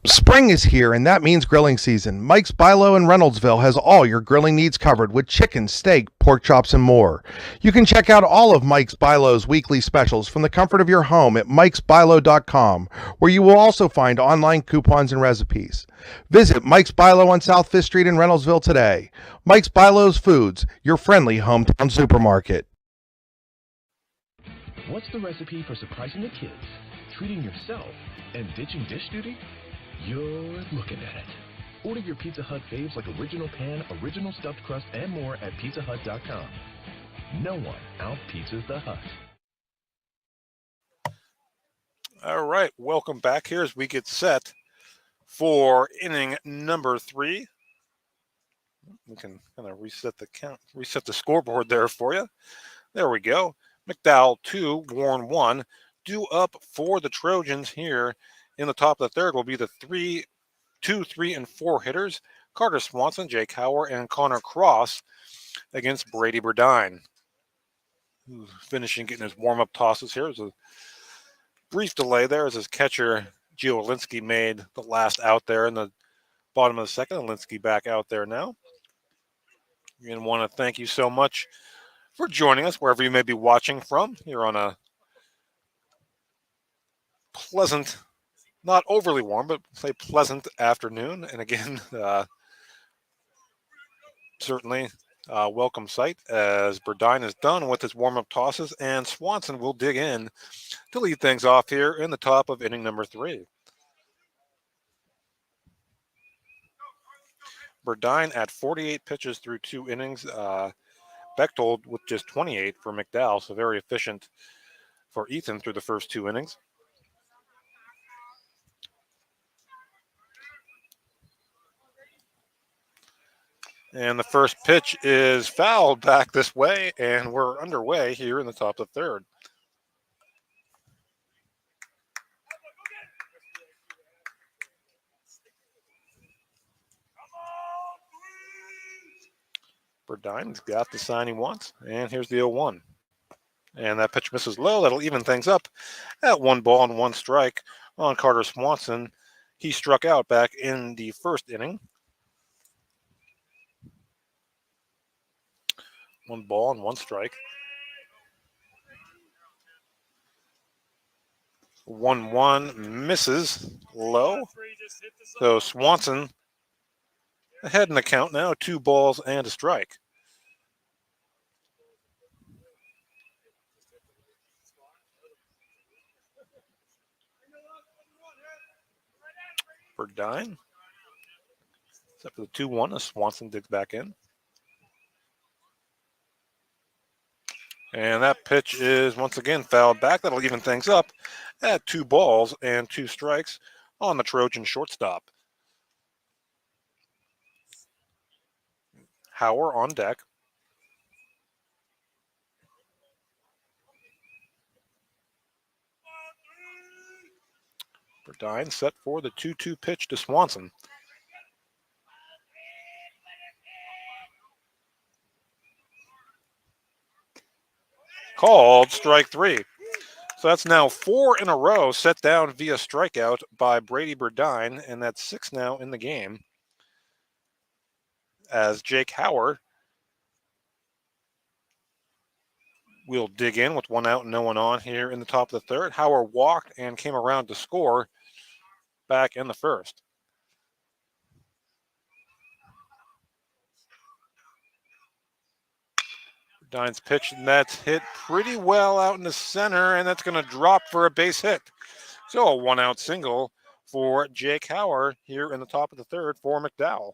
Spring is here, and that means grilling season. Mike's Bilo in Reynoldsville has all your grilling needs covered with chicken, steak, pork chops, and more. You can check out all of Mike's Bilo's weekly specials from the comfort of your home at mikesbilo.com, where you will also find online coupons and recipes. Visit Mike's Bilo on South 5th Street in Reynoldsville today. Mike's Bilo's Foods, your friendly hometown supermarket. What's the recipe for surprising the kids, treating yourself, and ditching dish duty? You're looking at it. Order your Pizza Hut faves like original pan, original stuffed crust, and more at pizzahut.com. No one out-pizzas the Hut. All right, welcome back here as we get set for inning number 3. We can kind of reset the scoreboard there for you. There we go. McDowell 2, Warren 1. Due up for the Trojans here in the top of the third will be the 2, 3, and 4 hitters. Carter Swanson, Jake Hauer, and Connor Cross against Brady Burdine. Who's finishing getting his warm-up tosses here. There's a brief delay there as his catcher, Gio Alinsky, made the last out there in the bottom of the second. Alinsky back out there now. Again, want to thank you so much for joining us wherever you may be watching from. Here on a pleasant, not overly warm, but say pleasant afternoon. And again, certainly welcome sight as Burdine is done with his warm-up tosses, and Swanson will dig in to lead things off here in the top of inning number 3. Burdine at 48 pitches through 2 innings. Bechtold with just 28 for McDowell, so very efficient for Ethan through the first 2 innings. And the first pitch is fouled back this way, and we're underway here in the top of the third. Burdine's got the sign he wants, and here's the 0-1. And that pitch misses low. That'll even things up at 1 ball and 1 strike on Carter Swanson. He struck out back in the first inning. 1 ball and 1 strike. 1-1 misses low. So Swanson ahead in the count now, 2 balls and a strike. Burdine. Except for the 2-1 as Swanson digs back in. And that pitch is once again fouled back. That'll even things up at 2 balls and 2 strikes on the Trojan shortstop. Hauer on deck. Burdine set for the 2-2 pitch to Swanson. Called strike 3. So that's now 4 in a row set down via strikeout by Brady Burdine, and that's 6 now in the game. As Jake Hauer will dig in with 1 out and no one on here in the top of the third. Hauer walked and came around to score back in the first. Burdine's pitch, and that's hit pretty well out in the center, and that's going to drop for a base hit. So a 1-out single for Jake Hauer here in the top of the third for McDowell.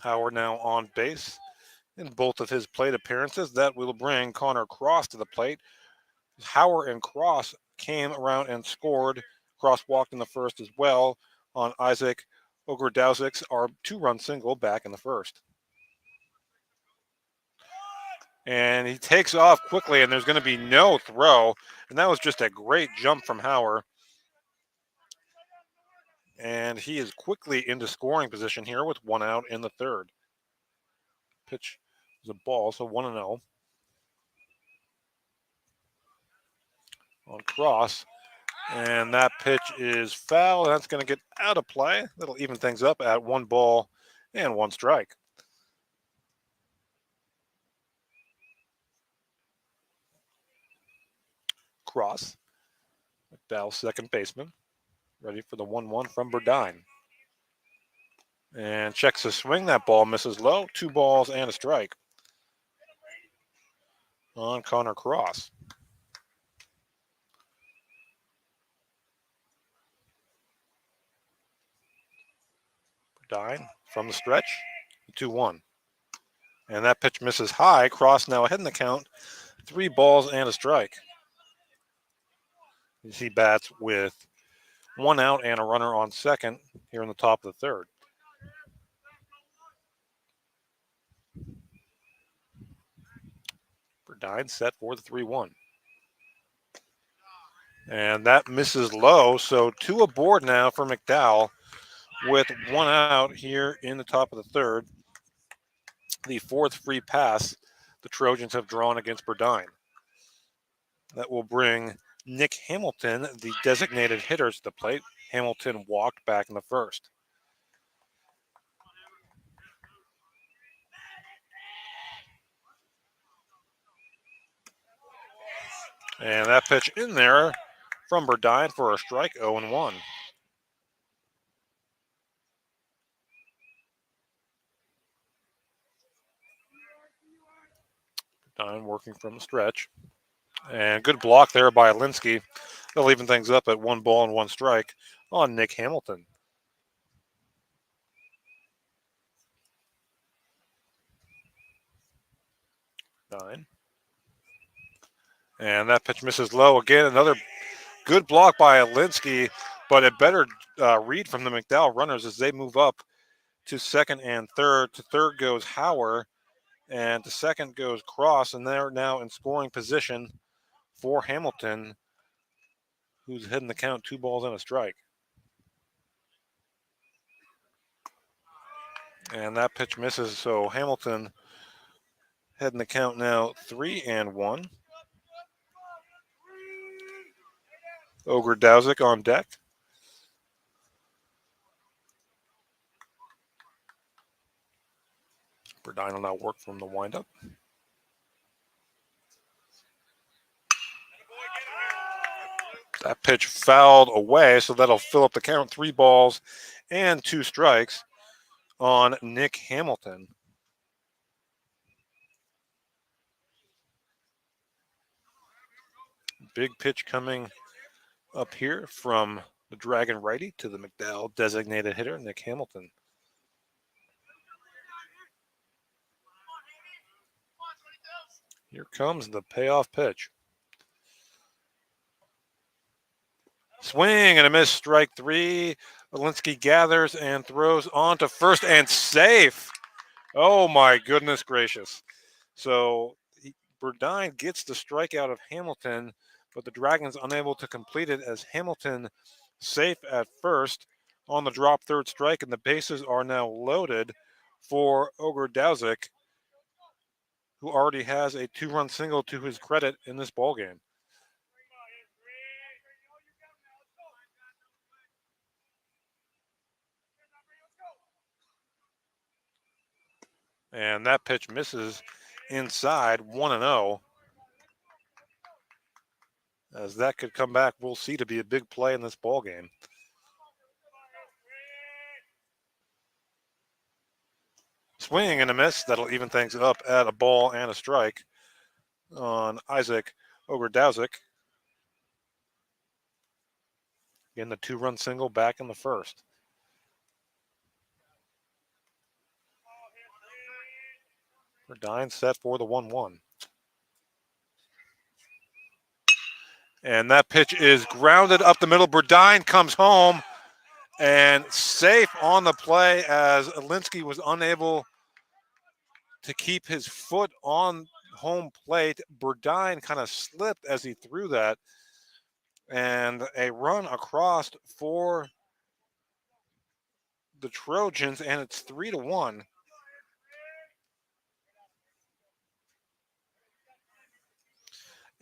Howard now on base in both of his plate appearances. That will bring Connor Cross to the plate. Howard and Cross came around and scored. Cross walked in the first as well on Isaac Ogrodowsk's our 2-run single back in the first. And he takes off quickly, and there's going to be no throw. And that was just a great jump from Howard. And he is quickly into scoring position here with 1 out in the third. Pitch is a ball, so 1-0. On Cross. And that pitch is foul. That's going to get out of play. That'll even things up at 1 ball and 1 strike. Cross. McDowell, second baseman. Ready for the 1-1 from Burdine. And checks the swing. That ball misses low. 2 balls and a strike. On Connor Cross. Burdine from the stretch. 2-1. And that pitch misses high. Cross now ahead in the count. 3 balls and a strike. He bats with 1 out and a runner on second here in the top of the third. Burdine set for the 3-1. And that misses low. So 2 aboard now for McDowell with 1 out here in the top of the third. The 4th free pass the Trojans have drawn against Burdine. That will bring Nick Hamilton, the designated hitter, to the plate. Hamilton walked back in the first. And that pitch in there from Burdine for a strike, 0-1. Burdine working from the stretch. And good block there by Alinsky. They'll even things up at 1 ball and 1 strike on Nick Hamilton. Burdine. And that pitch misses low. Again, another good block by Alinsky, but a better read from the McDowell runners as they move up to second and third. To third goes Hauer, and to second goes Cross, and they're now in scoring position for Hamilton, who's heading the count 2 balls and a strike. And that pitch misses, so Hamilton heading the count now 3-1. Ogrodowsk on deck. Burdine will now work from the windup. That pitch fouled away, so that'll fill up the count. 3 balls and 2 strikes on Nick Hamilton. Big pitch coming up here from the Dragon righty to the McDowell designated hitter, Nick Hamilton. Here comes the payoff pitch. Swing and a miss, strike 3. Alinsky gathers and throws on to first and safe. Oh my goodness gracious. So Burdine gets the strikeout of Hamilton, but the Dragons unable to complete it as Hamilton safe at first on the drop third strike, and the bases are now loaded for Ogrodowsk, who already has a 2-run single to his credit in this ballgame. And that pitch misses inside, 1-0. As that could come back, we'll see to be a big play in this ball game. Swing and a miss. That'll even things up at a ball and a strike on Isaac Ogrodowsk. Again, the 2-run single back in the first. Burdine set for the 1-1. And that pitch is grounded up the middle. Burdine comes home and safe on the play as Alinsky was unable to keep his foot on home plate. Burdine kind of slipped as he threw that. And a run across for the Trojans, and it's 3-1.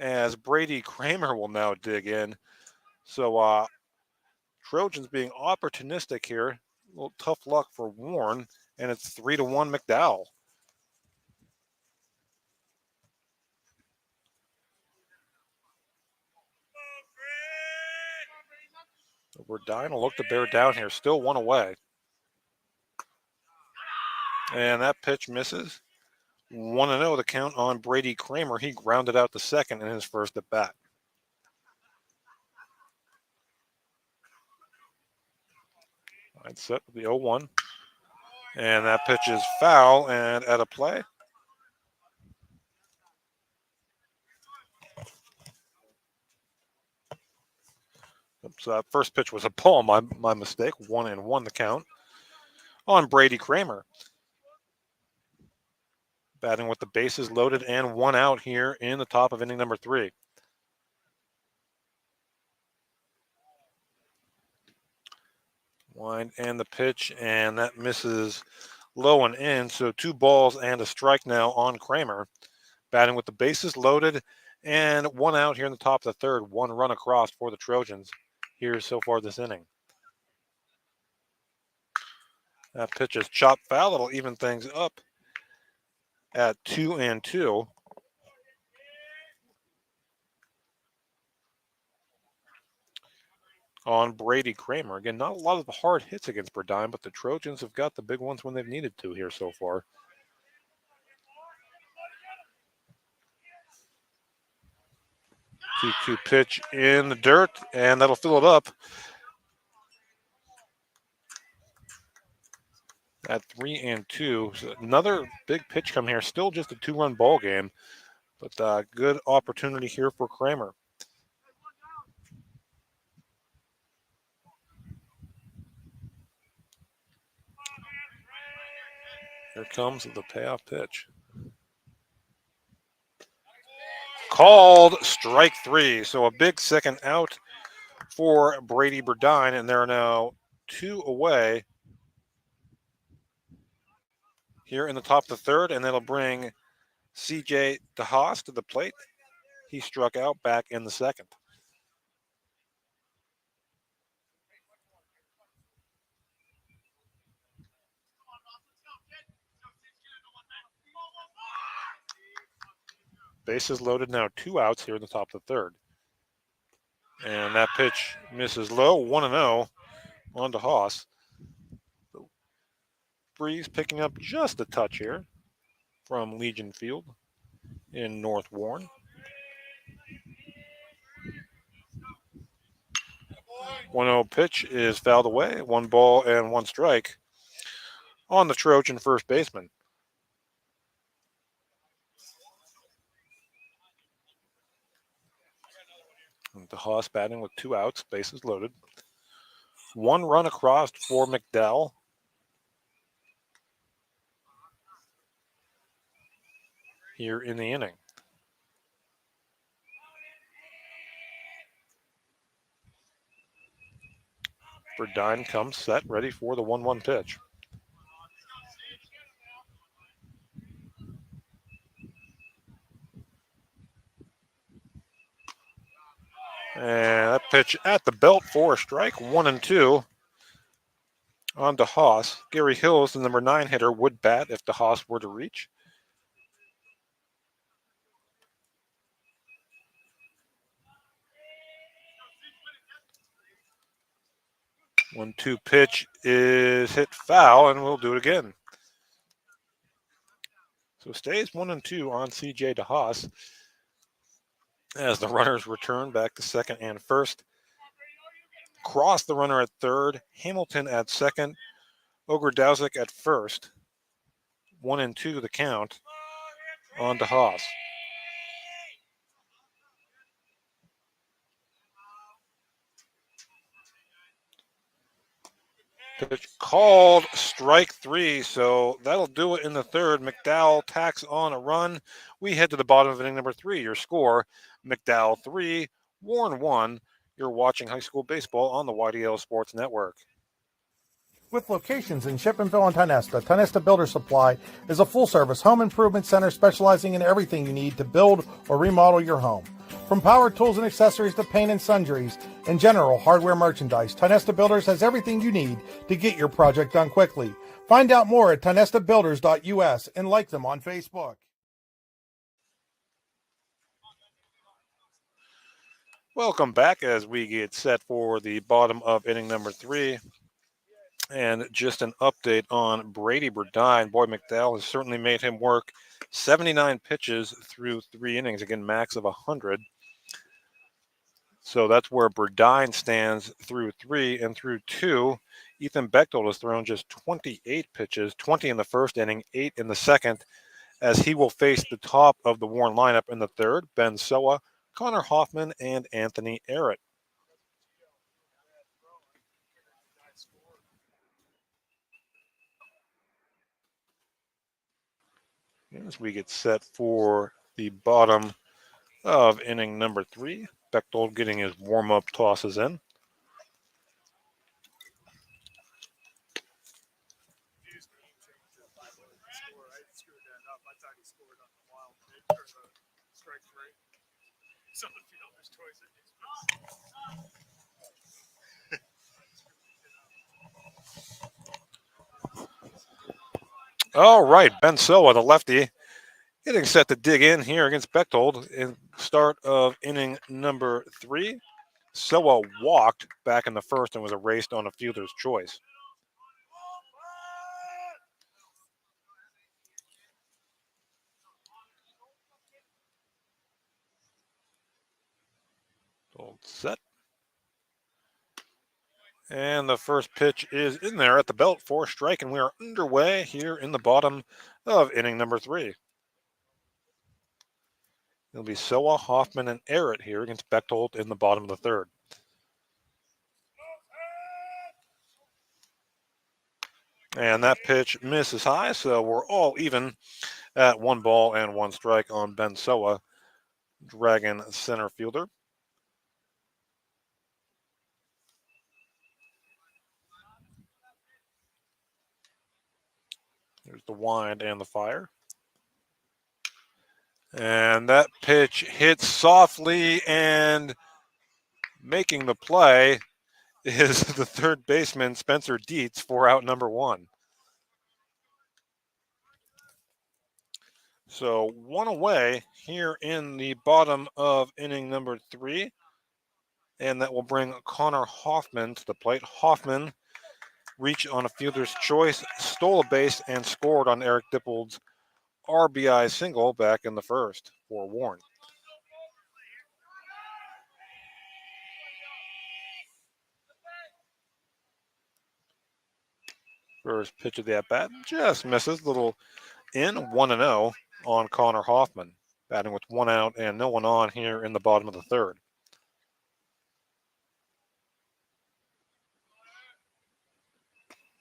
As Brady Kramer will now dig in. So Trojans being opportunistic here. A little tough luck for Warren, and it's 3-1 McDowell. Burdine will look to bear down here. Still one away. And that pitch misses. 1-0 the count on Brady Kramer. He grounded out the second in his first at bat. Line set with the 0-1. And that pitch is foul and at a play. Oops, first pitch was a ball. My mistake. 1-1 the count on Brady Kramer. Batting with the bases loaded and one out here in the top of inning number 3. Wind and the pitch, and that misses low and in. So 2 balls and a strike now on Kramer. Batting with the bases loaded and one out here in the top of the 3rd. 1 run across for the Trojans here so far this inning. That pitch is chopped foul. It'll even things up at 2-2. On Brady Kramer. Again, not a lot of the hard hits against Burdine, but the Trojans have got the big ones when they've needed to here so far. Two pitch in the dirt, and that'll fill it up at 3-2. So another big pitch come here. Still just a 2-run ball game, but good opportunity here for Kramer. Here comes the payoff pitch. Called strike 3. So a big second out for Brady Burdine, and there are now 2 away here in the top of the 3rd, and that'll bring CJ DeHaas to the plate. He struck out back in the 2nd. Bases loaded now, 2 outs here in the top of the 3rd. And that pitch misses low, 1-0 on DeHaas. Breeze picking up just a touch here from Legion Field in North Warren. One-zero pitch is fouled away. 1 ball and 1 strike on the Trojan first baseman. DeHaas batting with 2 outs, bases loaded. 1 run across for McDowell. Here in the inning. Burdine comes set, ready for the 1-1 pitch. And that pitch at the belt for a strike, 1-2 on DeHaas. Gary Hills, the number 9 hitter, would bat if DeHaas were to reach. One-two pitch is hit foul, and we'll do it again. So stays 1-2 on CJ DeHaas as the runners return back to 2nd and 1st. Cross the runner at 3rd, Hamilton at 2nd, Ogredowzik at 1st. 1-2 the count on to Haas. Pitch called strike 3, so that'll do it in the third. McDowell tacks on a run. We head to the bottom of inning number 3. Your score, McDowell 3, Warren 1. You're watching high school baseball on the YDL Sports Network. With locations in Shippenville and Tionesta, Tionesta Builder Supply is a full-service home improvement center specializing in everything you need to build or remodel your home. From power tools and accessories to paint and sundries and general hardware merchandise, Tionesta Builders has everything you need to get your project done quickly. Find out more at tionestabuilders.us and like them on Facebook. Welcome back as we get set for the bottom of inning number 3. And just an update on Brady Burdine. Boy, McDowell has certainly made him work. 79 pitches through 3 innings. Again, max of 100. So that's where Burdine stands through 3 and through 2. Ethan Bechtold has thrown just 28 pitches, 20 in the first inning, 8 in the second, as he will face the top of the Warren lineup in the third, Ben Soa, Connor Hoffman, and Anthony Arrett. As we get set for the bottom of inning number 3, Bechtold getting his warm-up tosses in. All right, Ben Soa, the lefty, getting set to dig in here against Bechtold in start of inning number 3. Soa walked back in the first and was erased on a fielder's choice. Hold set. And the first pitch is in there at the belt for a strike, and we are underway here in the bottom of inning number 3. It'll be Soa, Hoffman, and Arrett here against Bechtold in the bottom of the third. And that pitch misses high, so we're all even at 1 ball and 1 strike on Ben Soa, Dragon center fielder. There's the wind and the fire. And that pitch hits softly, and making the play is the third baseman, Spencer Dietz, for out number 1. So 1 away here in the bottom of inning number 3. And that will bring Connor Hoffman to the plate. Hoffman reached on a fielder's choice, stole a base, and scored on Eric Dippold's RBI single back in the first for Warren. First pitch of the at-bat just misses. Little in, 1-0 on Connor Hoffman. Batting with 1 out and no one on here in the bottom of the third.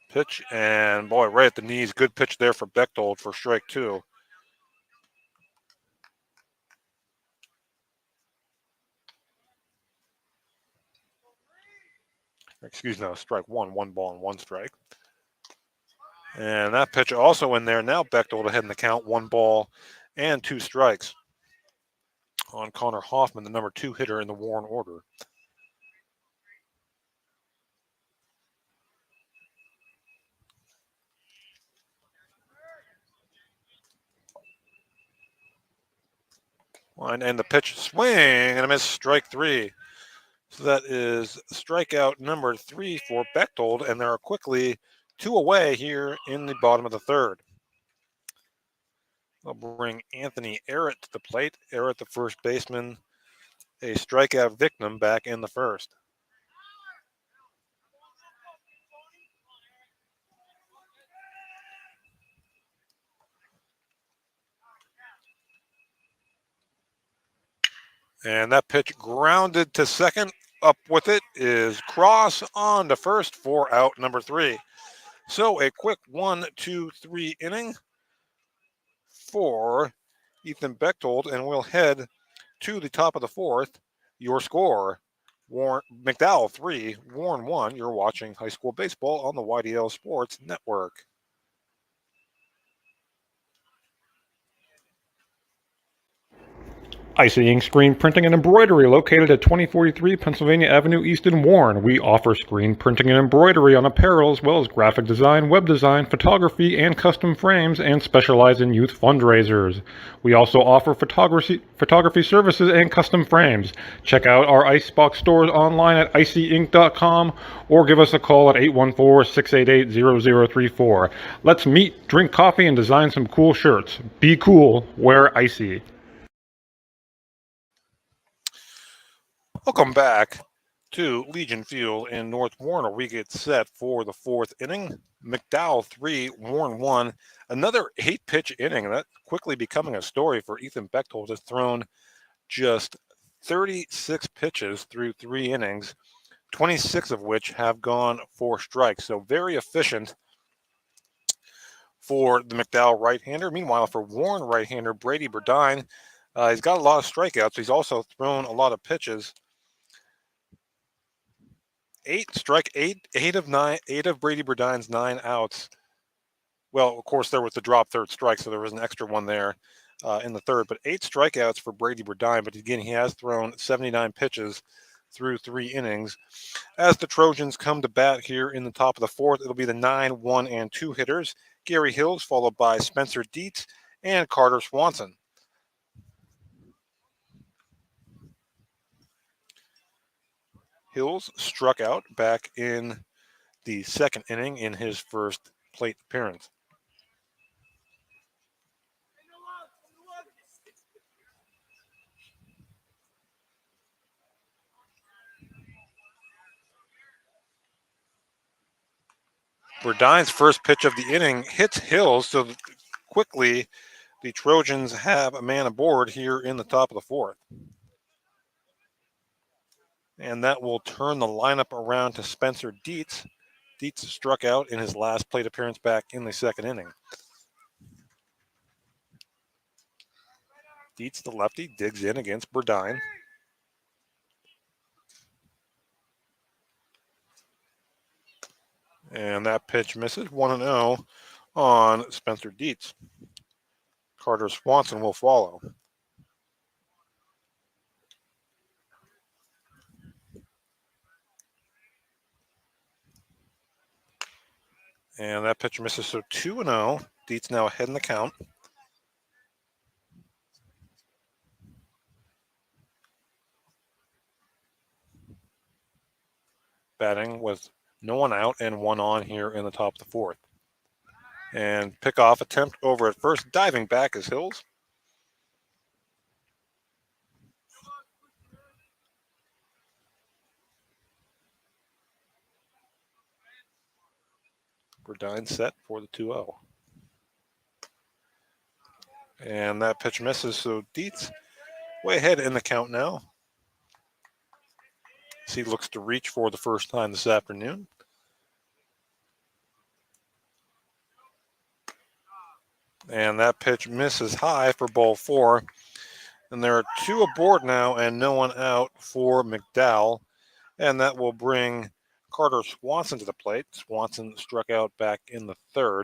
Pitch, and boy, right at the knees. Good pitch there for Bechtold for strike 2. Excuse me, strike 1, 1 ball and 1 strike. And that pitch also in there. Now Bechtold ahead in the count, 1 ball and 2 strikes on Connor Hoffman, the number 2 hitter in the Warren order. And the pitch, swing and a miss, strike 3. So that is strikeout number 3 for Bechtold, and there are quickly 2 away here in the bottom of the third. They'll bring Anthony Arrett to the plate. Arrett, the first baseman, a strikeout victim back in the first. And that pitch grounded to second. Up with it is Cross on to first for out number 3. So a quick 1-2-3 inning for Ethan Bechtold, and we'll head to the top of the 4th. Your score, McDowell 3, Warren 1. You're watching high school baseball on the YDL Sports Network. Icy Ink Screen Printing and Embroidery, located at 2043 Pennsylvania Avenue East in Warren. We offer screen printing and embroidery on apparel as well as graphic design, web design, photography, and custom frames, and specialize in youth fundraisers. We also offer photography services and custom frames. Check out our Icebox stores online at icyink.com or give us a call at 814-688-0034. Let's meet, drink coffee, and design some cool shirts. Be cool, wear Icy. Welcome back to Legion Field in North Warren, where we get set for the 4th inning. McDowell 3, Warren 1. Another 8-pitch inning, and that quickly becoming a story for Ethan Bechtold. Has thrown just 36 pitches through 3 innings, 26 of which have gone for strikes. So very efficient for the McDowell right-hander. Meanwhile, for Warren right-hander Brady Burdine, he's got a lot of strikeouts. He's also thrown a lot of pitches. 8 of Brady Burdine's 9 outs. Well, of course, there was the drop third strike, so there was an extra one there in the third. But 8 strikeouts for Brady Burdine. But again, he has thrown 79 pitches through 3 innings. As the Trojans come to bat here in the top of the 4th, it'll be the 9, 1, and 2 hitters. Gary Hills, followed by Spencer Dietz and Carter Swanson. Hills struck out back in the 2nd inning in his first plate appearance. Burdine's first pitch of the inning hits Hills, so quickly the Trojans have a man aboard here in the top of the 4th. And that will turn the lineup around to Spencer Dietz. Dietz struck out in his last plate appearance back in the 2nd inning. Dietz, the lefty, digs in against Burdine. And that pitch misses. 1-0 on Spencer Dietz. Carter Swanson will follow. And that pitch misses, so 2-0. Dietz now ahead in the count. Batting with no one out and 1 on here in the top of the 4th. And pickoff attempt over at first. Diving back is Hills. Burdine set for the 2-0. And that pitch misses, so Dietz way ahead in the count now. As he looks to reach for the first time this afternoon. And that pitch misses high for ball 4. And there are 2 aboard now and no one out for McDowell. And that will bring Carter Swanson to the plate. Swanson struck out back in the 3rd.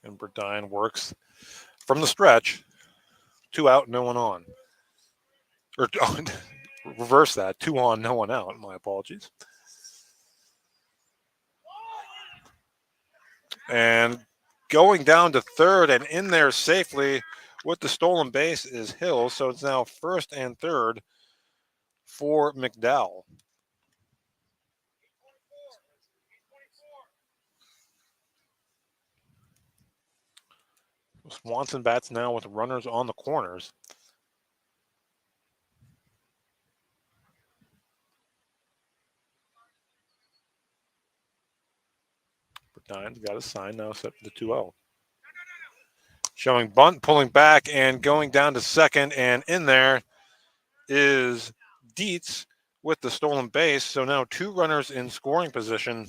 And Burdine works from the stretch. 2 out, no one on. Or reverse that. 2 on, no one out. My apologies. And going down to 3rd and in there safely with the stolen base is Hill. So it's now 1st and 3rd for McDowell. Swanson bats now with runners on the corners. Burdine's got a sign now set for the 2-0. Showing bunt, pulling back, and going down to second. And in there is Dietz with the stolen base. So now 2 runners in scoring position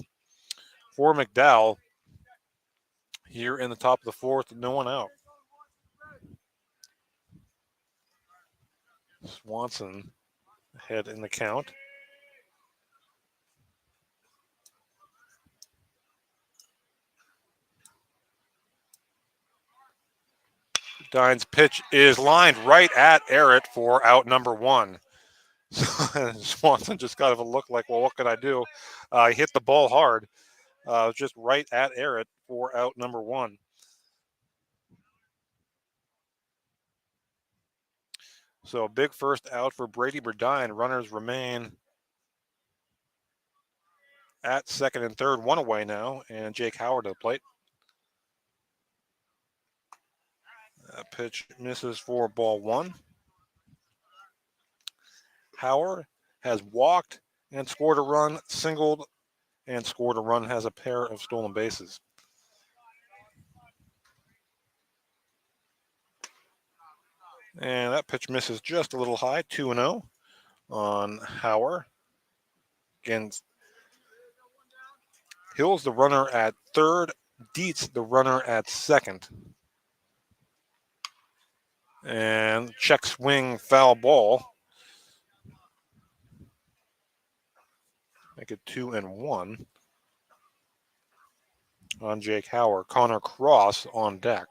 for McDowell here in the top of the 4th, no one out. Swanson ahead in the count. Dine's pitch is lined right at Arrett for out number 1. So Swanson just got a look like, well, what can I do? He hit the ball hard, just right at Arrett for out number 1. So a big first out for Brady Burdine. Runners remain at second and third, 1 away now, and Jake Howard to the plate. That pitch misses for ball 1. Howard has walked and scored a run, singled and scored a run, has a pair of stolen bases. And that pitch misses just a little high, 2-0 on Howard. Again, Hill's the runner at third, Dietz the runner at second. And check swing, foul ball. Make it 2-1 on Jake Howard. Connor Cross on deck.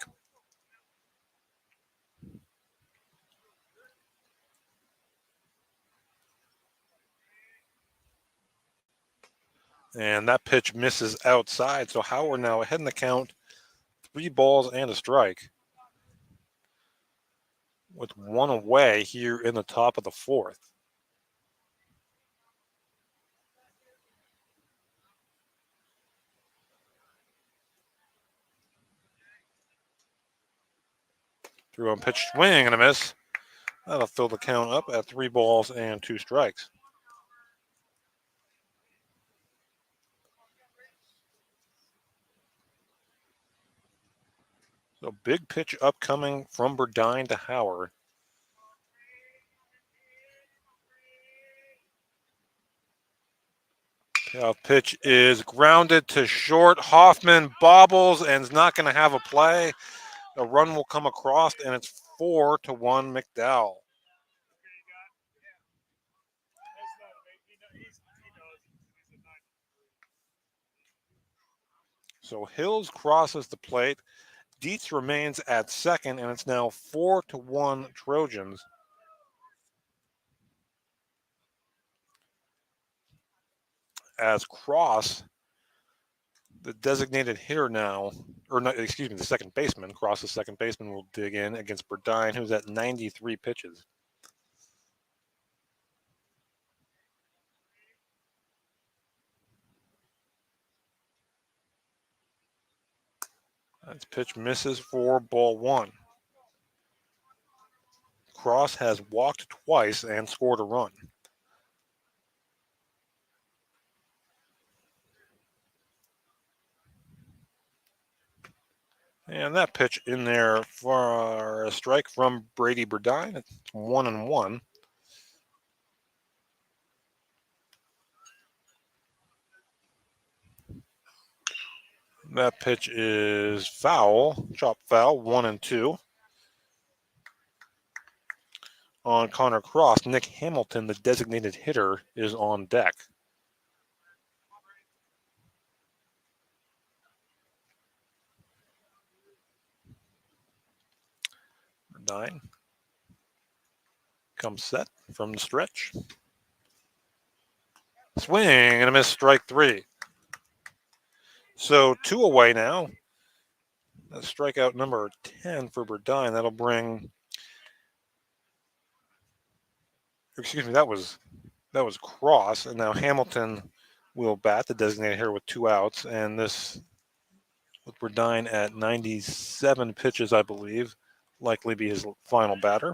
And that pitch misses outside. So Howard now ahead in the count, 3 balls and a strike, with 1 away here in the top of the 4th. Threw on pitch, swing and a miss. That'll fill the count up at 3 balls and 2 strikes. So big pitch upcoming from Burdine to Howard. Payoff pitch is grounded to short. Hoffman bobbles and is not going to have a play. A run will come across, and it's 4-1 McDowell. So Hills crosses the plate. Dietz remains at second, and it's now 4-1 Trojans. As Cross, the designated hitter now, or not, excuse me, the second baseman, Cross, the second baseman, will dig in against Burdine, who's at 93 pitches. That pitch misses for ball 1. Cross has walked twice and scored a run. And that pitch in there for a strike from Brady Burdine. It's 1-1. That pitch is foul, chop foul, 1-2. On Connor Cross, Nick Hamilton, the designated hitter, is on deck. Burdine comes set from the stretch. Swing and a miss, strike 3. So 2 away now. That's strikeout number 10 for Burdine. That'll bring, excuse me, that was Cross, and now Hamilton will bat, the designated hitter, with 2 outs, and this with Burdine at 97 pitches, I believe, likely be his final batter.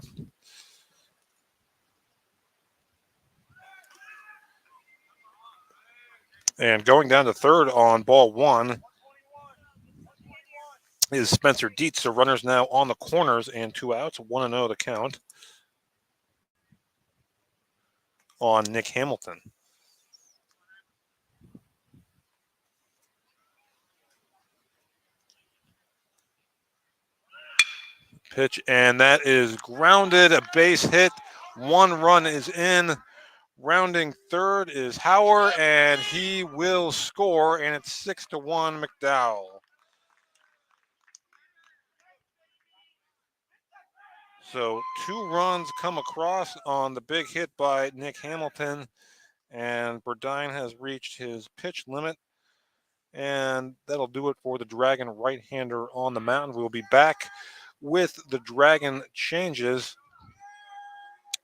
And going down to third on ball 1 is Spencer Dietz. The runners now on the corners and 2 outs. 1-0 the count on Nick Hamilton. Pitch, and that is grounded, a base hit. 1 run is in. Rounding third is Hauer, and he will score, and it's 6-1 McDowell. So 2 runs come across on the big hit by Nick Hamilton, and Burdine has reached his pitch limit, and that'll do it for the Dragon right-hander on the mound. We'll be back with the Dragon changes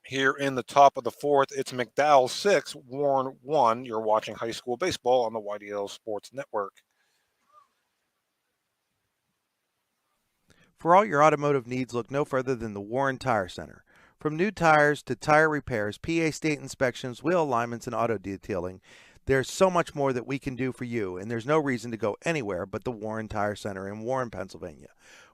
here in the top of the fourth. It's McDowell 6, Warren 1. You're watching high school baseball on the YDL Sports Network. For all your automotive needs, look no further than the Warren Tire Center. From new tires to tire repairs, PA state inspections, wheel alignments, and auto detailing, there's so much more that we can do for you, and there's no reason to go anywhere but the Warren Tire Center in Warren, Pennsylvania.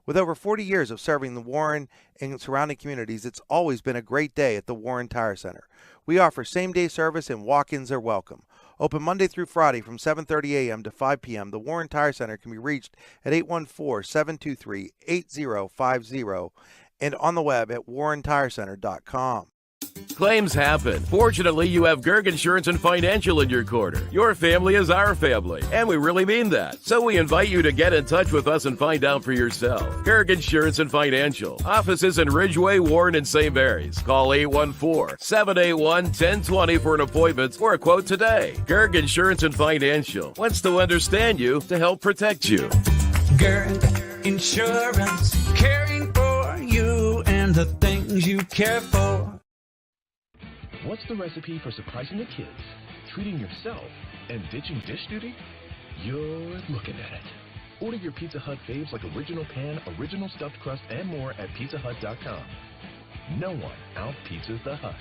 With over 40 years of serving the Warren and surrounding communities, it's always been a great day at the Warren Tire Center. We offer same-day service and walk-ins are welcome. Open Monday through Friday from 7:30 a.m. to 5 p.m., the Warren Tire Center can be reached at 814-723-8050 and on the web at warrentirecenter.com. Claims happen. Fortunately, you have Gerg Insurance and Financial in your corner. Your family is our family, and we really mean that. So we invite you to get in touch with us and find out for yourself. Gerg Insurance and Financial. Offices in Ridgeway, Warren, and St. Mary's. Call 814-781-1020 for an appointment or a quote today. Gerg Insurance and Financial wants to understand you to help protect you. Gerg Insurance, caring for you and the things you care for. What's the recipe for surprising the kids, treating yourself, and ditching dish duty? You're looking at it. Order your Pizza Hut faves like original pan, original stuffed crust, and more at pizzahut.com. No one out-pizzas the Hut.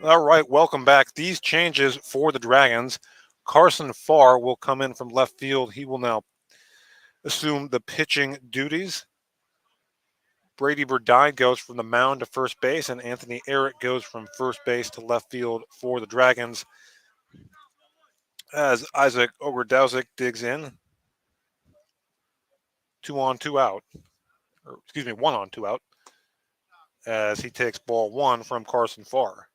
All right, welcome back. These changes for the Dragons. Carson Farr will come in from left field. He will now assume the pitching duties. Brady Burdine goes from the mound to first base, and Anthony Eric goes from first base to left field for the Dragons as Isaac Ogrodowski digs in. 2 on, 2 out. Or, excuse me, 1 on, 2 out as he takes ball 1 from Carson Farr.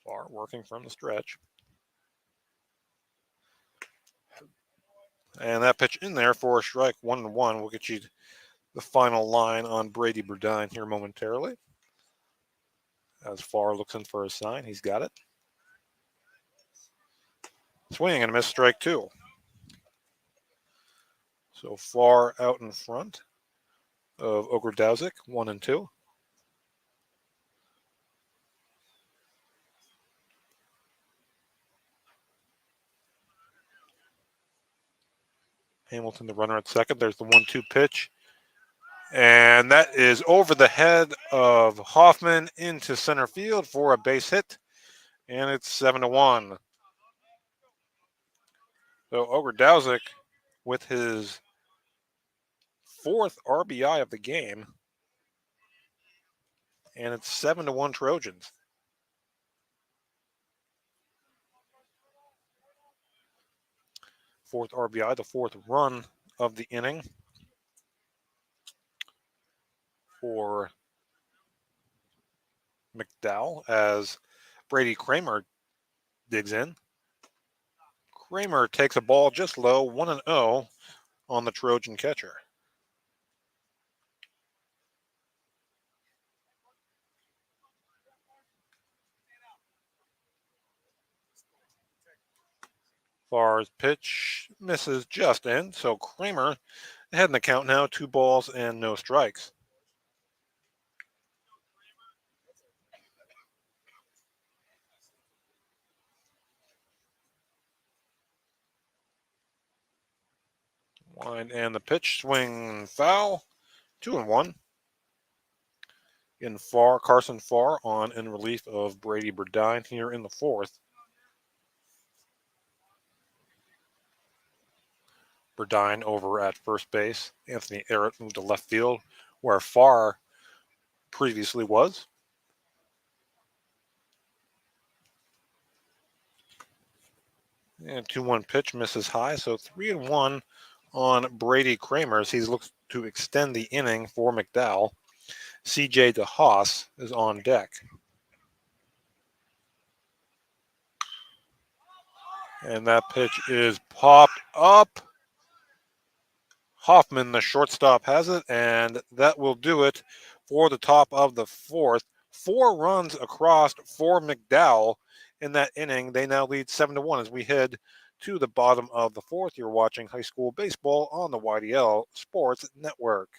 Farr working from the stretch. And that pitch in there for a strike, 1-1. We'll get you the final line on Brady Burdine here momentarily. As Farr looks in for a sign, he's got it. Swing and a miss, strike 2. So Farr out in front of Ogrodowski, 1-2. Hamilton, the runner at second. There's the 1-2 pitch. And that is over the head of Hoffman into center field for a base hit. And it's 7-1. So Ogrodowski with his 4th RBI of the game. And it's 7-1 Trojans. Fourth RBI, the 4th run of the inning for McDowell as Brady Kramer digs in. Kramer takes a ball just low, 1-0 on the Trojan catcher. Farr's pitch misses just in, so Kramer ahead in the count now, 2 balls and no strikes. Line and the pitch, swing, foul. 2-1. In Farr, Carson Farr on in relief of Brady Burdine here in the fourth. Burdine over at first base. Anthony Errett moved to left field, where Farr previously was. And 2-1 pitch misses high, so 3-1 on Brady Kramer as he looks to extend the inning for McDowell. CJ DeHaas is on deck. And that pitch is popped up. Hoffman, the shortstop, has it, and that will do it for the top of the fourth. 4 runs across for McDowell in that inning. They now lead 7-1 as we head to the bottom of the fourth. You're watching high school baseball on the YDL Sports Network.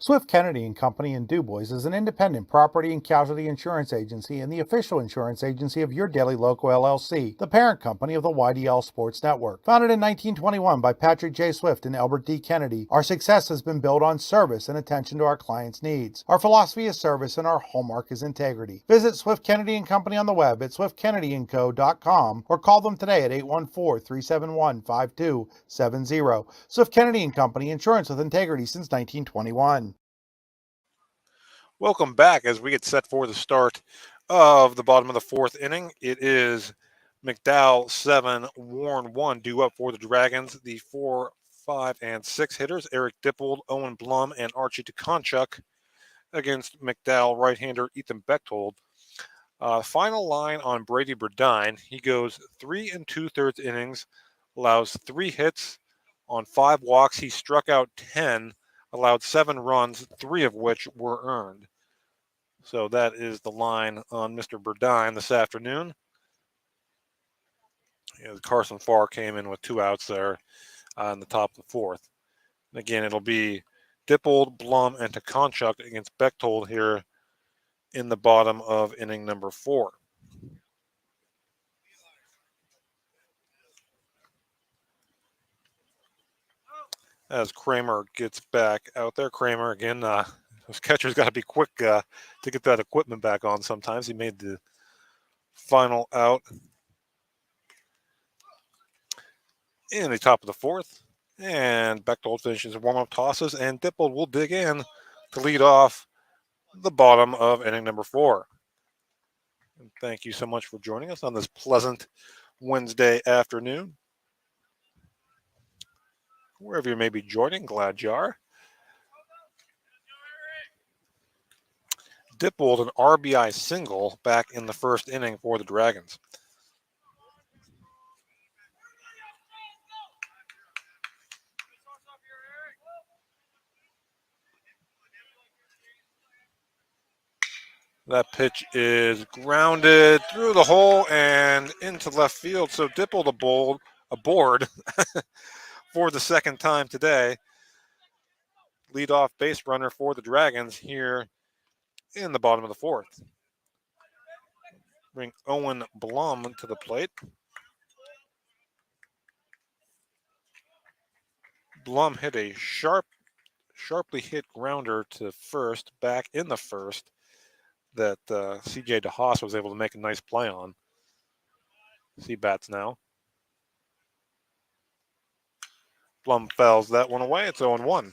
Swift Kennedy and Company in DuBois is an independent property and casualty insurance agency and the official insurance agency of Your Daily Local LLC, the parent company of the YDL Sports Network. Founded in 1921 by Patrick J. Swift and Albert D. Kennedy, our success has been built on service and attention to our clients' needs. Our philosophy is service and our hallmark is integrity. Visit Swift Kennedy and Company on the web at swiftkennedyandco.com or call them today at 814-371-5270. Swift Kennedy and Company, insurance with integrity since 1921. Welcome back as we get set for the start of the bottom of the fourth inning. It is McDowell 7, Warren 1 due up for the Dragons. The 4, 5, and 6 hitters, Eric Dippold, Owen Blum, and Archie Tkonchuk against McDowell right-hander Ethan Bechtold. Final line on Brady Burdine. He goes 3 2/3 innings, allows 3 hits on 5 walks. He struck out 10, allowed 7 runs, 3 of which were earned. So that is the line on Mr. Burdine this afternoon. Carson Farr came in with 2 outs there on the top of the fourth. And again, it'll be Dippold, Blum, and Tkonchuk against Bechtold here in the bottom of inning number 4. As Kramer gets back out there. Kramer, again, those catchers got to be quick to get that equipment back on sometimes. He made the final out in the top of the fourth. And Bechtold finishes warm-up tosses, and Dippold will dig in to lead off the bottom of inning number 4. And thank you so much for joining us on this pleasant Wednesday afternoon. Wherever you may be joining, glad you are. Dippold, an RBI single back in the first inning for the Dragons. That pitch is grounded through the hole and into left field. So Dippold aboard for the second time today. Leadoff base runner for the Dragons here in the bottom of the fourth. Bring Owen Blum to the plate. Blum hit a sharply hit grounder to first, back in the first, that CJ DeHaas was able to make a nice play on. See bats now. Blum fouls that one away. It's 0-1.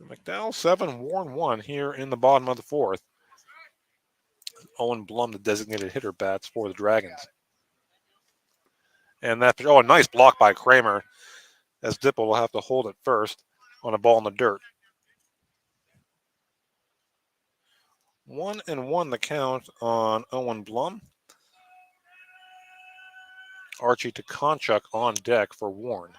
McDowell 7, Warren 1 here in the bottom of the fourth. Owen Blum, the designated hitter, bats for the Dragons. And that, a nice block by Kramer, as Dippold will have to hold it first on a ball in the dirt. 1-1 the count on Owen Blum. Archie Tkonchuk on deck for Warren.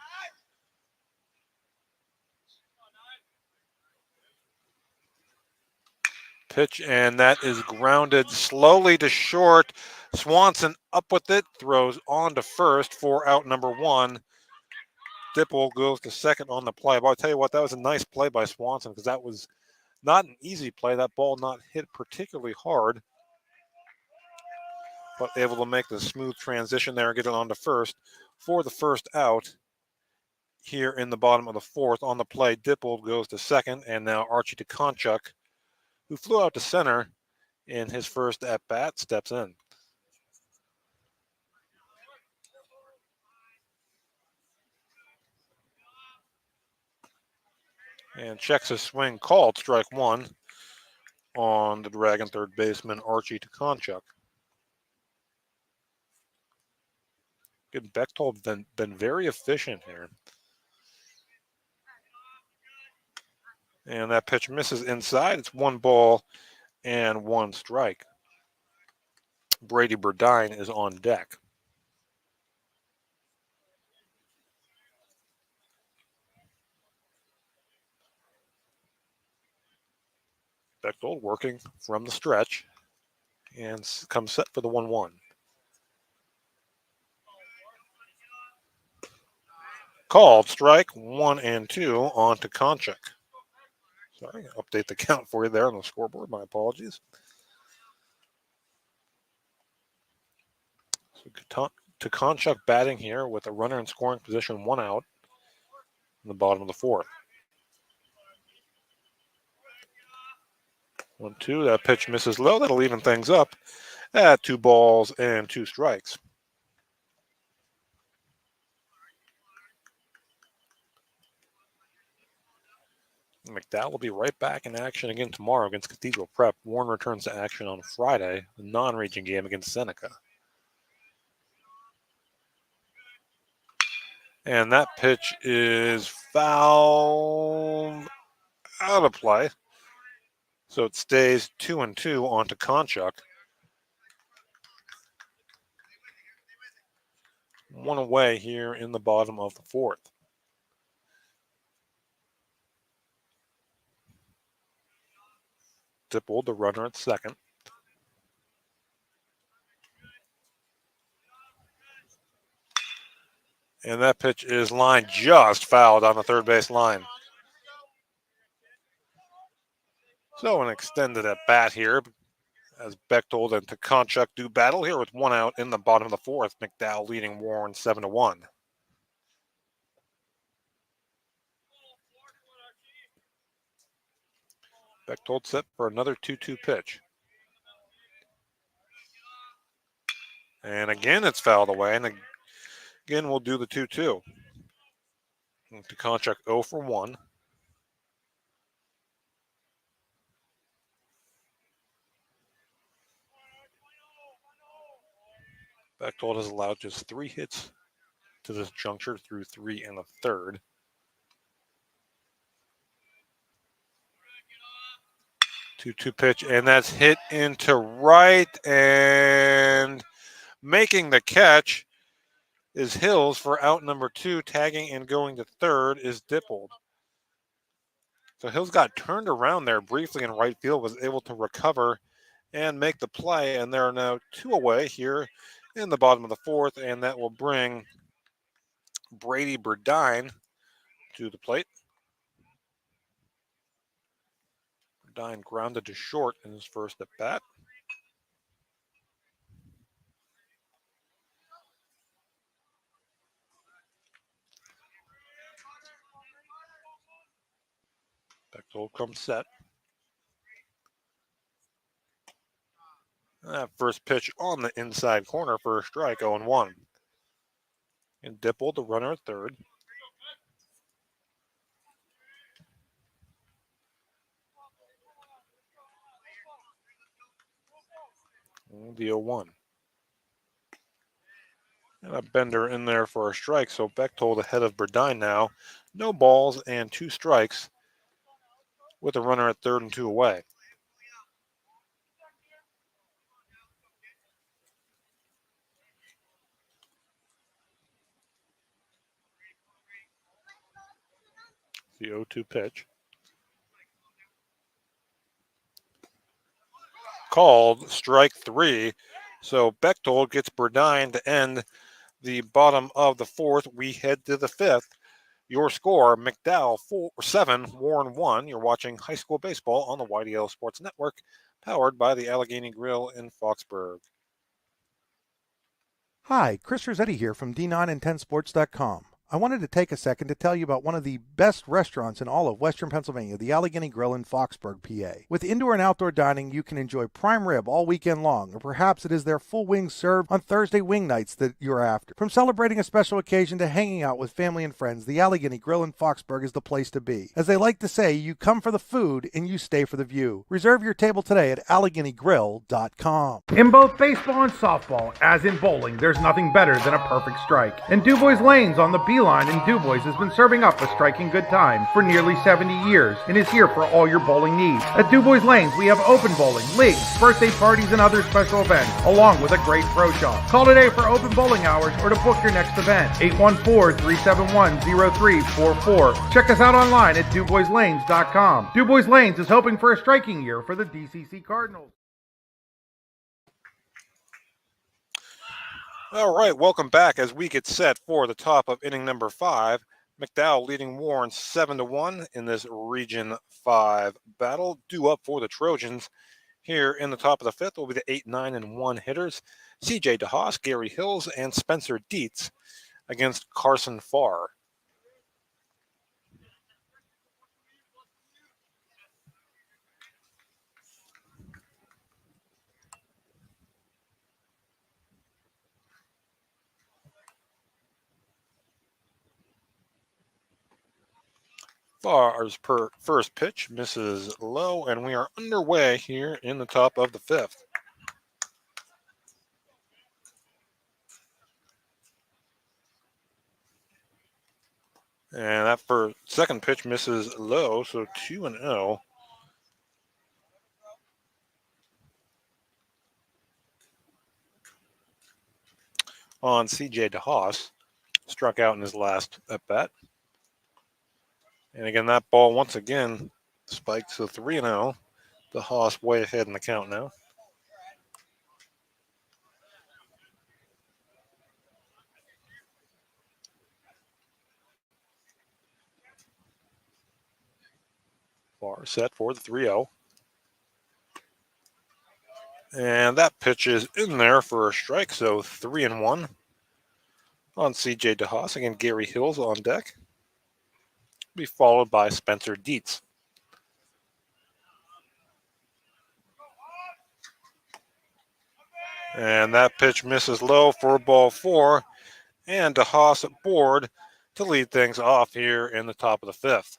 Pitch, and that is grounded slowly to short. Swanson up with it, throws on to first for out number 1. Dippold goes to second on the play. But I'll tell you what, that was a nice play by Swanson because that was Not an easy play. That ball not hit particularly hard, but able to make the smooth transition there and get it on to first for the first out here in the bottom of the fourth. On the play, Dippold goes to second, and now Archie DeConchuk, who flew out to center in his first at-bat, steps in. And checks his swing, called strike one on the Dragon third baseman, Archie DeConchuk. Good, Bechtold been very efficient here. And that pitch misses inside. It's 1 ball and 1 strike. Brady Burdine is on deck. Bechtold working from the stretch and comes set for the 1-1. Called strike 1 and 2 on to Konchak. Sorry, update the count for you there on the scoreboard. My apologies. So Konchak batting here with a runner in scoring position, 1 out in the bottom of the fourth. 1-2. That pitch misses low. That'll even things up at 2 balls and 2 strikes. McDowell will be right back in action again tomorrow against Cathedral Prep. Warren returns to action on Friday, the non-region game against Seneca. And that pitch is fouled out of play. So it stays 2-2 on to Konchak. 1 away here in the bottom of the fourth. Dippold, the runner at second. And that pitch is lined just fouled on the third base line. So an extended at bat here as Bechtold and DeConchuk do battle here with 1 out in the bottom of the fourth. McDowell leading Warren 7-1. Bechtold set for another 2-2 pitch. And again, it's fouled away. And again, we'll do the 2-2. DeConchuk 0 for 1. Bechtold has allowed just 3 hits to this juncture through 3 and a third. Two pitch, and that's hit into right, and making the catch is Hills for out number 2. Tagging and going to third is Dippold. So Hills got turned around there briefly in right field, was able to recover and make the play, and there are now 2 away here in the bottom of the fourth, and that will bring Brady Burdine to the plate. Burdine grounded to short in his first at bat. Bechtold comes set. That first pitch on the inside corner for a strike, 0-1. And Dippold, the runner at third. The 0-1. And a bender in there for a strike, so Bechtold ahead of Burdine now. No balls and 2 strikes with a runner at third and 2 away. The 0-2 pitch. Called strike 3. So Bechtold gets Burdine to end the bottom of the fourth. We head to the fifth. Your score, McDowell 7, Warren 1. You're watching high school baseball on the YDL Sports Network, powered by the Allegheny Grill in Foxburg. Hi, Chris Rossetti here from D9and10sports.com. I wanted to take a second to tell you about one of the best restaurants in all of Western Pennsylvania, the Allegheny Grill in Foxburg, PA. With indoor and outdoor dining, you can enjoy prime rib all weekend long, or perhaps it is their full wings served on Thursday wing nights that you're after. From celebrating a special occasion to hanging out with family and friends, the Allegheny Grill in Foxburg is the place to be. As they like to say, you come for the food and you stay for the view. Reserve your table today at AlleghenyGrill.com. In both baseball and softball, as in bowling, there's nothing better than a perfect strike. And DuBois Lanes on the Beeline in DuBois has been serving up a striking good time for nearly 70 years and is here for all your bowling needs. At DuBois Lanes, we have open bowling, leagues, birthday parties, and other special events, along with a great pro shop. Call today for open bowling hours or to book your next event. 814-371-0344. Check us out online at DuBoisLanes.com. DuBois Lanes is hoping for a striking year for the DCC Cardinals. All right, welcome back as we get set for the top of inning number 5. McDowell leading Warren 7-1 in this Region 5 battle. Due up for the Trojans here in the top of the 5th will be the 8, 9, and 1 hitters. CJ DeHaas, Gary Hills, and Spencer Dietz against Carson Farr. Farr's first pitch misses low, and we are underway here in the top of the 5th. And that for second pitch misses low, so 2-0. On CJ DeHaas, struck out in his last at bat. And again, that ball once again spiked to 3-0. DeHaas way ahead in the count now. Farr set for the 3-0. And that pitch is in there for a strike, so 3-1 on CJ DeHaas. Again, Gary Hills on deck. Be followed by Spencer Dietz. And that pitch misses low for ball 4. And DeHaas aboard to lead things off here in the top of the 5th.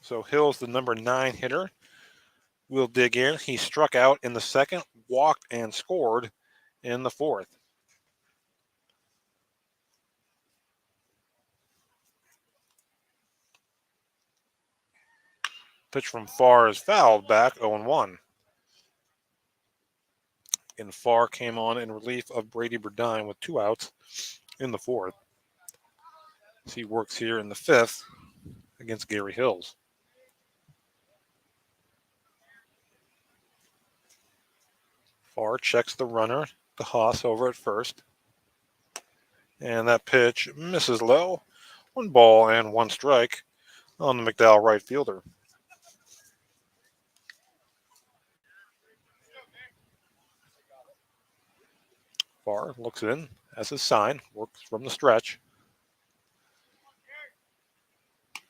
So Hills, the number 9 hitter, will dig in. He struck out in the 2nd, walked, and scored in the 4th. Pitch from Farr is fouled back, 0-1. And Farr came on in relief of Brady Burdine with 2 outs in the 4th. So he works here in the 5th against Gary Hills. Farr checks the runner, DeHaas over at first. And that pitch misses low. 1 ball and 1 strike on the McDowell right fielder. Farr looks in as his sign, works from the stretch.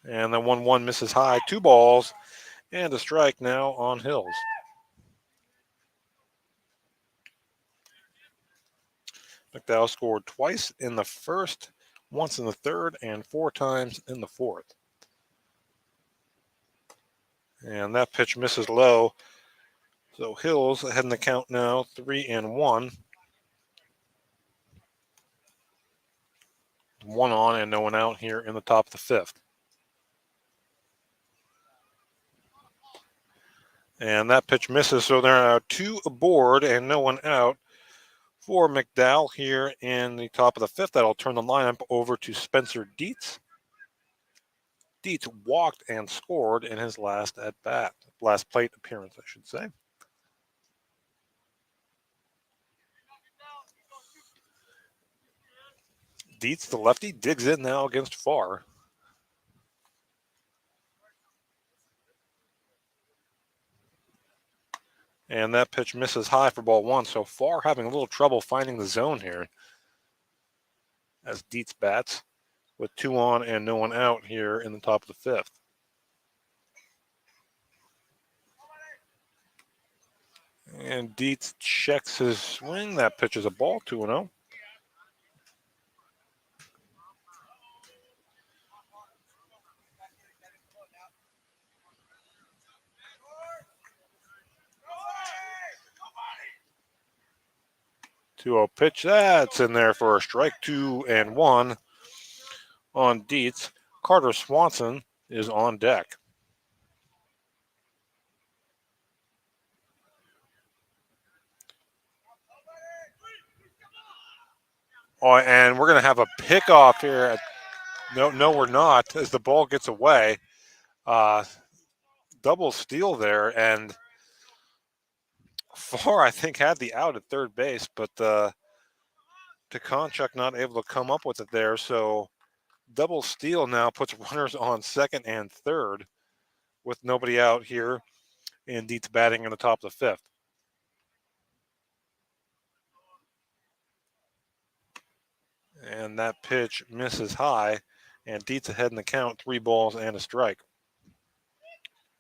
And the 1-1 misses high, 2 balls and a strike now on Hills. McDowell scored twice in the 1st, once in the 3rd, and 4 times in the 4th. And that pitch misses low. So Hills ahead in the count now, 3-1. 1 on and no one out here in the top of the 5th. And that pitch misses, so there are 2 aboard and no one out for McDowell here in the top of the 5th. That'll turn the lineup over to Spencer Dietz. Dietz walked and scored in his last at-bat, last plate appearance, I should say. Dietz, the lefty, digs in now against Farr. And that pitch misses high for ball one. So Farr having a little trouble finding the zone here as Dietz bats with 2 on and no one out here in the top of the fifth. And Dietz checks his swing. That pitch is a ball, 2-0. Pitch, that's in there for a strike, 2-1 on Dietz. Carter Swanson is on deck. Oh, and we're going to have a pickoff here. No, we're not, as the ball gets away. Double steal there, and Farr, I think, had the out at third base, but Tukonchuk not able to come up with it there. So double steal now puts runners on second and third with nobody out here, and Dietz batting in the top of the fifth. And that pitch misses high, and Dietz ahead in the count, 3 balls and a strike.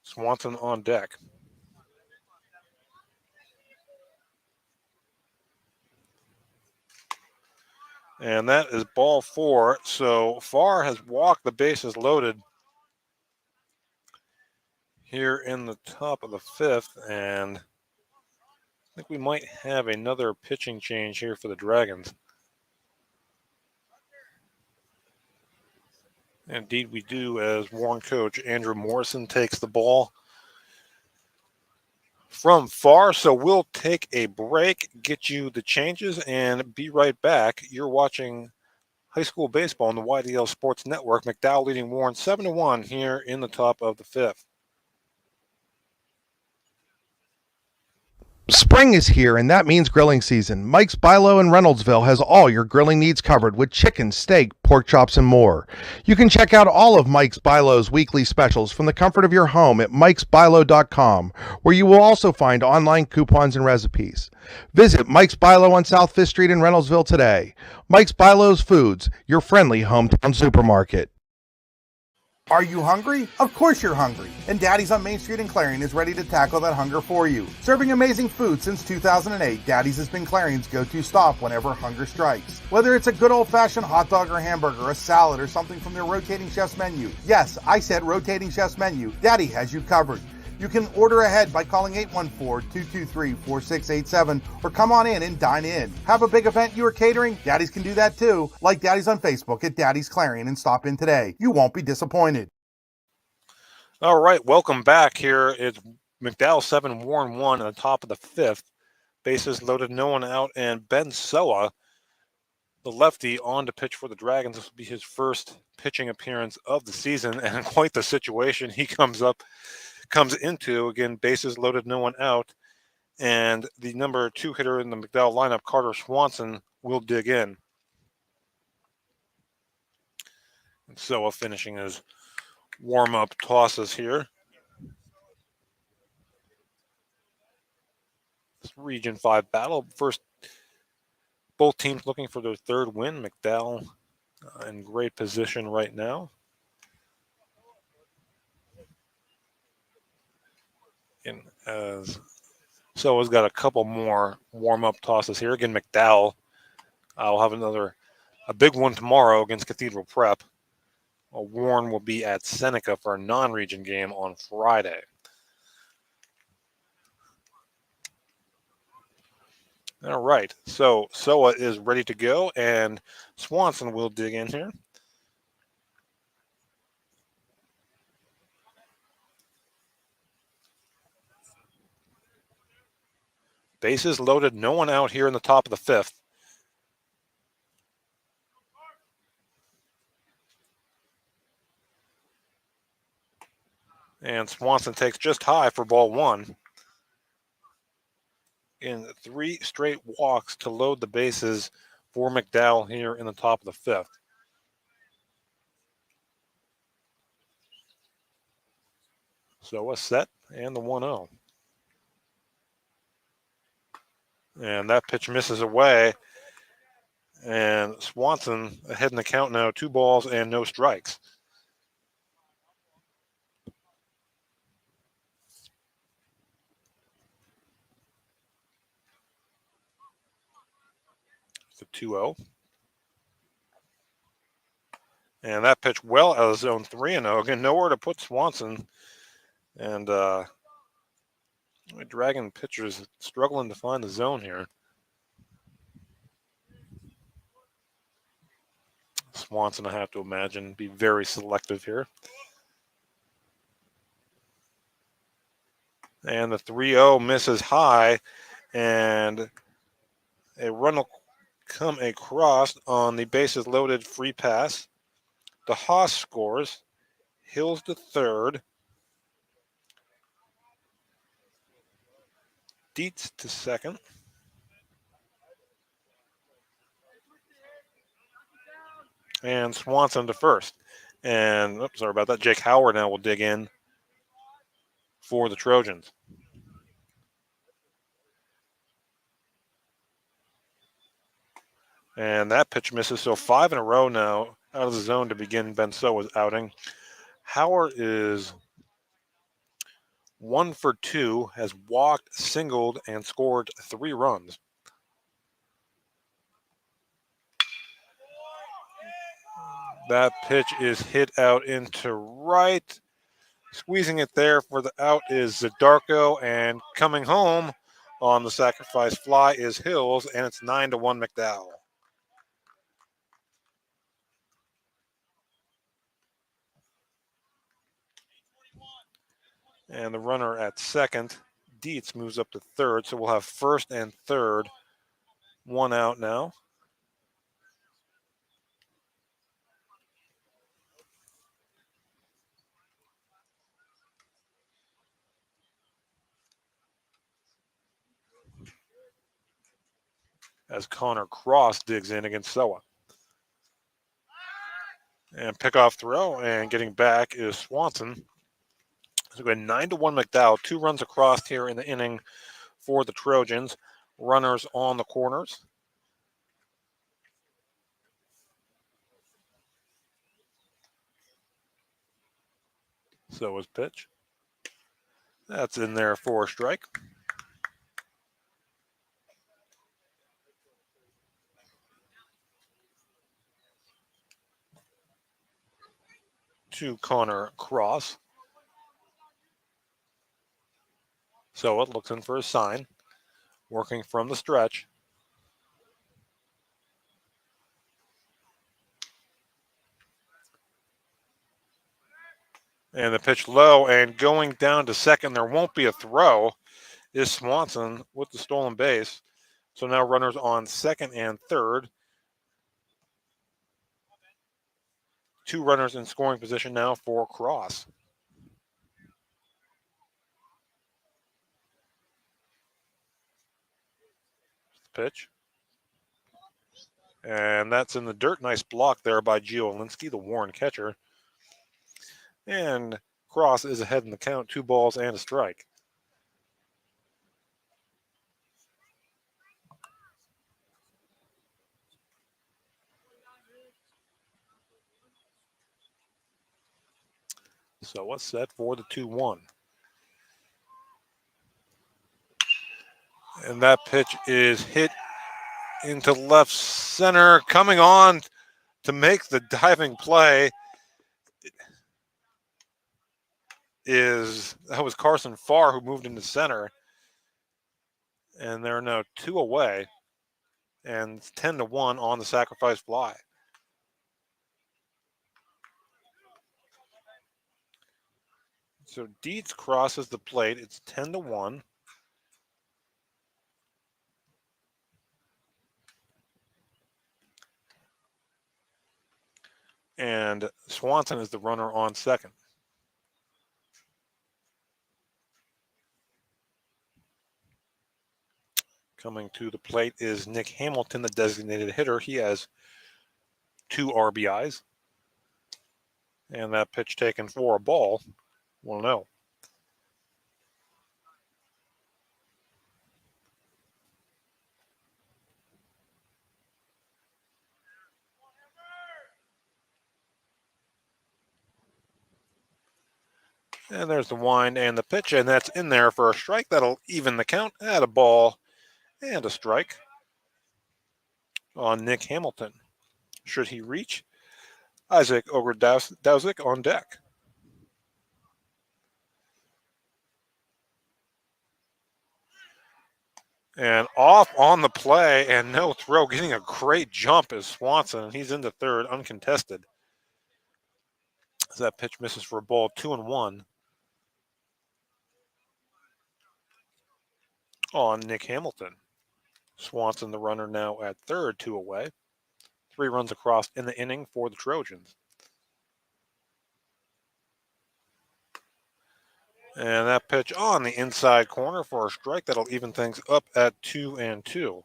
Swanson on deck. And that is ball 4. So Farr has walked, the bases loaded here in the top of the fifth, and I think we might have another pitching change here for the Dragons. Indeed, we do, as Warren coach Andrew Morrison takes the ball from Farr. So we'll take a break, get you the changes, and be right back. You're watching high school baseball on the YDL Sports Network. McDowell leading Warren 7-1 here in the top of the fifth. Spring is here, and that means grilling season. Mike's Bilo in Reynoldsville has all your grilling needs covered with chicken, steak, pork chops, and more. You can check out all of Mike's Bilo's weekly specials from the comfort of your home at mikesbilo.com, where you will also find online coupons and recipes. Visit Mike's Bilo on South 5th Street in Reynoldsville today. Mike's Bilo's Foods, your friendly hometown supermarket. Are you hungry? Of course you're hungry. And Daddy's on Main Street in Clarion is ready to tackle that hunger for you. Serving amazing food since 2008, Daddy's has been Clarion's go-to stop whenever hunger strikes. Whether it's a good old-fashioned hot dog or hamburger, a salad, or something from their rotating chef's menu. Yes, I said rotating chef's menu. Daddy has you covered. You can order ahead by calling 814-223-4687 or come on in and dine in. Have a big event you are catering? Daddy's can do that too. Like Daddy's on Facebook at Daddy's Clarion and stop in today. You won't be disappointed. All right, welcome back here. It's McDowell 7, Warren 1 at the top of the fifth. Bases loaded, no one out, and Ben Soa, the lefty, on to pitch for the Dragons. This will be his first pitching appearance of the season, and quite the situation he comes into. Again, bases loaded, no one out, and the number 2 hitter in the McDowell lineup, Carter Swanson, will dig in. And Soa finishing his warm-up tosses here. This Region 5 battle. First, both teams looking for their third win. McDowell in great position right now. And as Soa's got a couple more warm-up tosses here. Again, McDowell will have a big one tomorrow against Cathedral Prep. Warren will be at Seneca for a non-region game on Friday. All right, so Soa is ready to go, and Swanson will dig in here. Bases loaded, no one out here in the top of the fifth. And Swanson takes just high for ball 1. In 3 straight walks to load the bases for McDowell here in the top of the fifth. So a set and the 1-0. And that pitch misses away. And Swanson ahead in the count now, 2 balls and no strikes. It's a 2-0. And that pitch well out of zone 3-0. Again, nowhere to put Swanson. And Dragon pitchers struggling to find the zone here. Swanson, I have to imagine, be very selective here. And the 3-0 misses high, and a run will come across on the bases loaded free pass. The Haas scores. Hills to third. Dietz to second. And Swanson to first. And, oops, sorry about that. Jake Howard now will dig in for the Trojans. And that pitch misses. So 5 in a row now out of the zone to begin Ben Soa's outing. Howard is 1 for 2, has walked, singled, and scored 3 runs. That pitch is hit out into right. Squeezing it there for the out is Zadarko, and coming home on the sacrifice fly is Hills, and it's 9-1 McDowell. And the runner at second, Dietz, moves up to third, so we'll have first and third, 1 out now. As Connor Cross digs in against Soa. And pickoff throw, and getting back is Swanson. So we had 9-1 McDowell, 2 runs across here in the inning for the Trojans. Runners on the corners. So is pitch. That's in there for a strike. To Connor Cross. So it looks in for a sign. Working from the stretch. And the pitch low, and going down to second, there won't be a throw, is Swanson with the stolen base. So now runners on second and third. 2 runners in scoring position now for Cross. Pitch. And that's in the dirt. Nice block there by Gio Olinsky, the Warren catcher. And Cross is ahead in the count, 2 balls and a strike. So what's set for the 2-1? And that pitch is hit into left center. Coming on to make the diving play that was Carson Farr, who moved into center. And they're now 2 away. And it's 10-1 on the sacrifice fly. So Dietz crosses the plate. It's 10-1. And Swanson is the runner on second. Coming to the plate is Nick Hamilton, the designated hitter. He has 2 RBIs. And that pitch taken for a ball. 1-0. And there's the wind and the pitch, and that's in there for a strike. That'll even the count at a ball and a strike on Nick Hamilton. Should he reach, Isaac Ogrodowski on deck. And off on the play and no throw, getting a great jump is Swanson. He's into third, uncontested. As that pitch misses for a ball, 2-1 on Nick Hamilton. Swanson, the runner, now at third, 2 away. 3 runs across in the inning for the Trojans. And that pitch on the inside corner for a strike. That'll even things up at 2-2.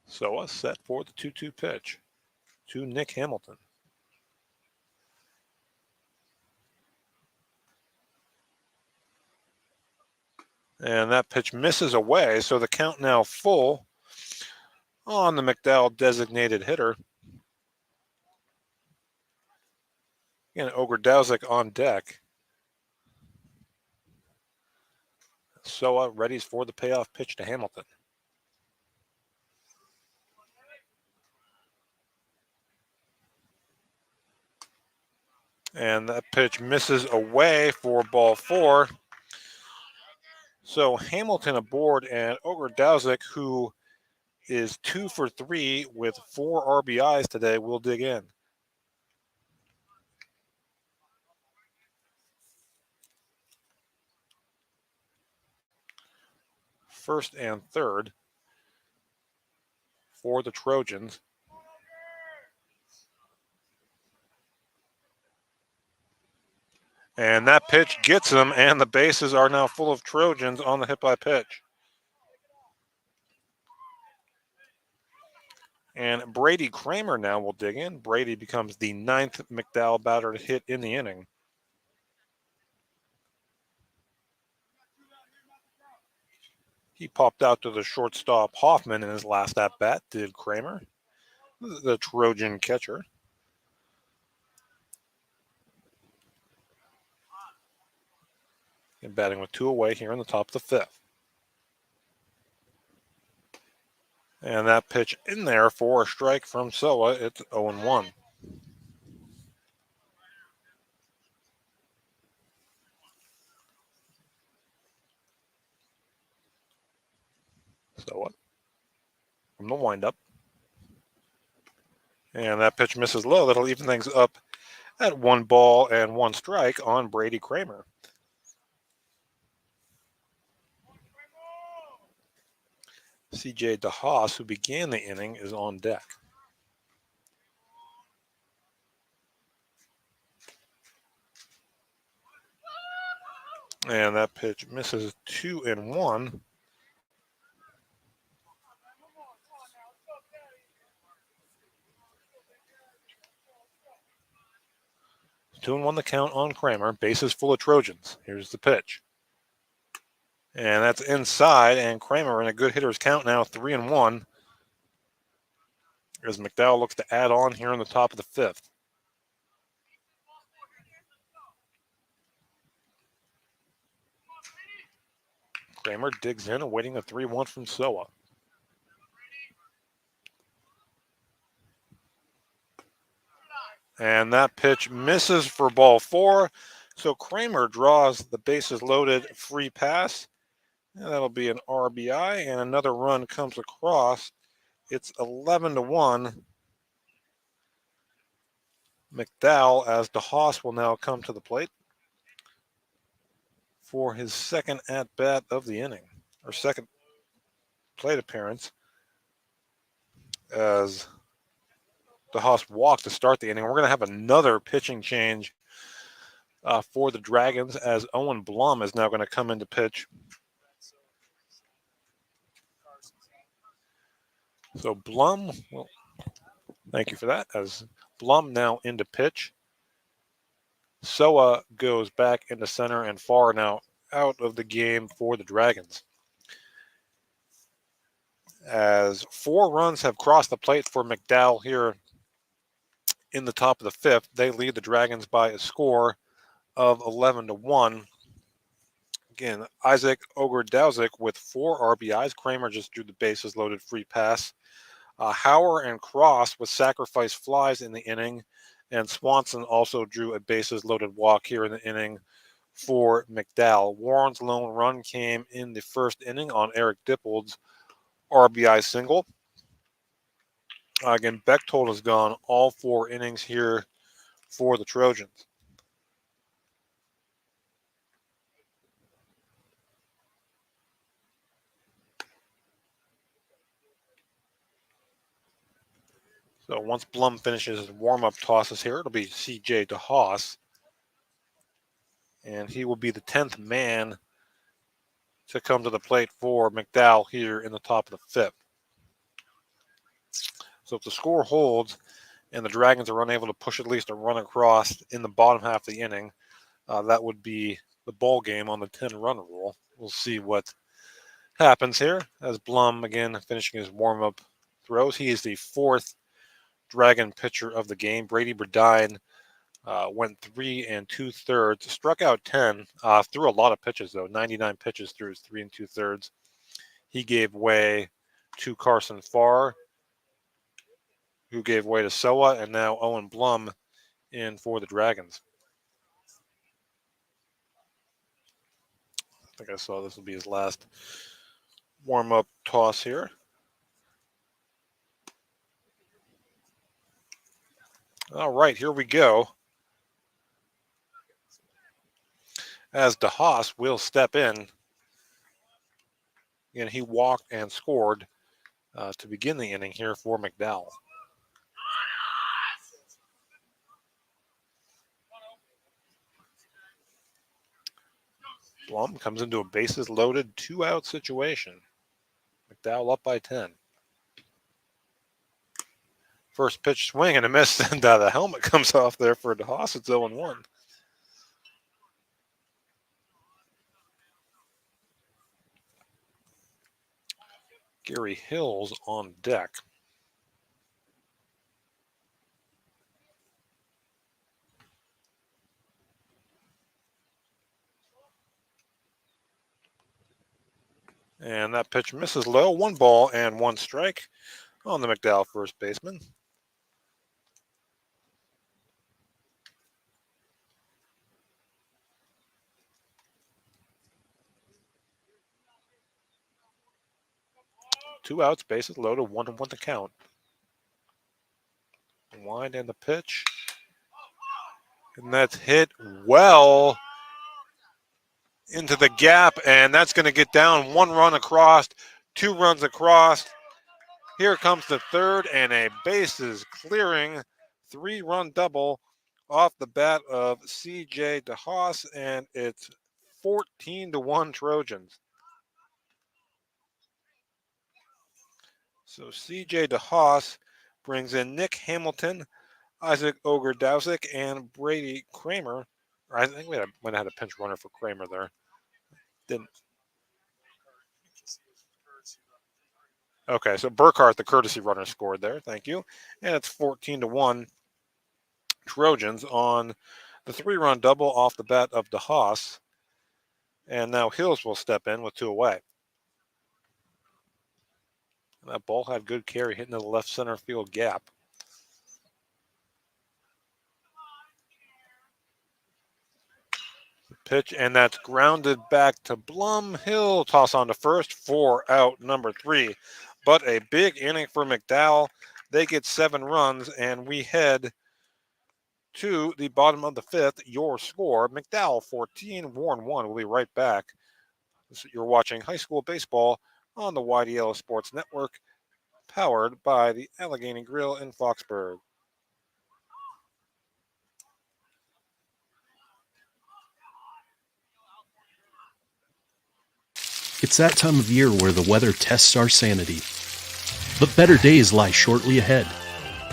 So set for the 2-2 pitch to Nick Hamilton. And that pitch misses away, so the count now full on the McDowell designated hitter. Again, Ogrodowski on deck. Soa readies for the payoff pitch to Hamilton. And that pitch misses away for ball 4. So Hamilton aboard, and Ogrodowski, who is 2 for 3 with 4 RBIs today, will dig in. First and third for the Trojans. And that pitch gets him, and the bases are now full of Trojans on the hit-by-pitch. And Brady Kramer now will dig in. Brady becomes the 9th McDowell batter to hit in the inning. He popped out to the shortstop Hoffman in his last at-bat, did Kramer, the Trojan catcher. And batting with 2 away here in the top of the 5th. And that pitch in there for a strike from Soa. It's 0-1. Soa from the windup. And that pitch misses low. That'll even things up at 1 ball and 1 strike on Brady Kramer. C.J. DeHaas, who began the inning, is on deck. And that pitch misses 2-1. Two and 1 the count on Kramer. Bases full of Trojans. Here's the pitch. And that's inside, and Kramer in a good hitter's count now, 3-1. As McDowell looks to add on here in the top of the 5th. Kramer digs in, awaiting a 3-1 from Soa. And that pitch misses for ball 4. So Kramer draws the bases loaded free pass. And that'll be an RBI, and another run comes across. It's 11-1. McDowell, as DeHaas will now come to the plate for his second at-bat of the inning, or second plate appearance, as DeHaas walked to start the inning. We're going to have another pitching change for the Dragons, as Owen Blum is now going to come into pitch. So Blum, well, thank you for that. As Blum now into pitch. Soa goes back into center and far now out of the game for the Dragons. As 4 runs have crossed the plate for McDowell here in the top of the 5th, they lead the Dragons by a score of 11-1. Again, Isaac Ogerdowzik with 4 RBIs. Kramer just drew the bases loaded free pass. Hauer and Cross with sacrifice flies in the inning. And Swanson also drew a bases loaded walk here in the inning for McDowell. Warren's lone run came in the first inning on Eric Dippold's RBI single. Again, Bechtold has gone all 4 innings here for the Trojans. So once Blum finishes his warm-up tosses here, it'll be C.J. DeHaas. And he will be the 10th man to come to the plate for McDowell here in the top of the 5th. So if the score holds and the Dragons are unable to push at least a run across in the bottom half of the inning, that would be the ball game on the 10-run rule. We'll see what happens here as Blum, again, finishing his warm-up throws. He is the 4th Dragon pitcher of the game. Brady Burdine went 3 2/3, struck out 10, threw a lot of pitches, though, 99 pitches through his 3 2/3. He gave way to Carson Farr, who gave way to Soa, and now Owen Blum in for the Dragons. I think I saw this will be his last warm-up toss here. All right, here we go. As DeHaas will step in. And he walked and scored to begin the inning here for McDowell. Blum comes into a bases-loaded 2-out situation. McDowell up by 10. First pitch swing and a miss, and the helmet comes off there for DeHaas. It's 0-1. Gary Hills on deck. And that pitch misses low. 1 ball and 1 strike on the McDowell first baseman. Two outs, bases loaded, 1-1 to count. Wind and the pitch. And that's hit well into the gap, and that's going to get down. 1 run across, 2 runs across. Here comes the third, and a bases clearing 3-run double off the bat of C.J. DeHaas, and it's 14-1 Trojans. So C.J. DeHaas brings in Nick Hamilton, Isaac Ogerdowzik, and Brady Kramer. I think we might have had a pinch runner for Kramer there. Didn't. Okay, so Burkhart, the courtesy runner, scored there. Thank you. And it's 14-1 Trojans on the 3-run double off the bat of DeHaas. And now Hills will step in with 2 away. And that ball had good carry hitting the left center field gap. Pitch, and that's grounded back to Blum. Hill toss on to first for out number 3. But a big inning for McDowell. They get 7 runs, and we head to the bottom of the 5th. Your score, McDowell 14, Warren 1. We'll be right back. You're watching high school baseball on the YDL Sports Network, powered by the Allegheny Grill in Foxburg. It's that time of year where the weather tests our sanity. But better days lie shortly ahead.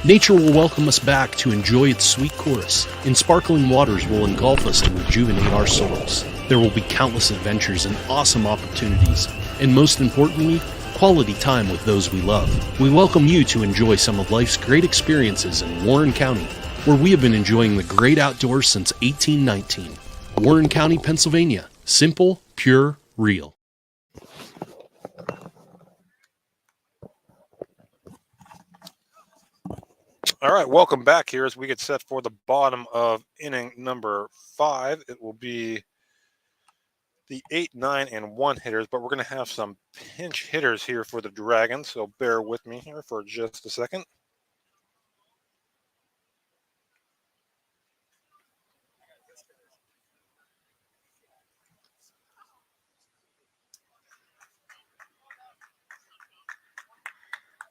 Nature will welcome us back to enjoy its sweet chorus, and sparkling waters will engulf us to rejuvenate our souls. There will be countless adventures and awesome opportunities, and most importantly, quality time with those we love. We welcome you to enjoy some of life's great experiences in Warren County, where we have been enjoying the great outdoors since 1819. Warren County, Pennsylvania. Simple, pure, real. All right, welcome back here as we get set for the bottom of inning number 5. It will be the 8, 9, and 1 hitters, but we're going to have some pinch hitters here for the Dragons, so bear with me here for just a second.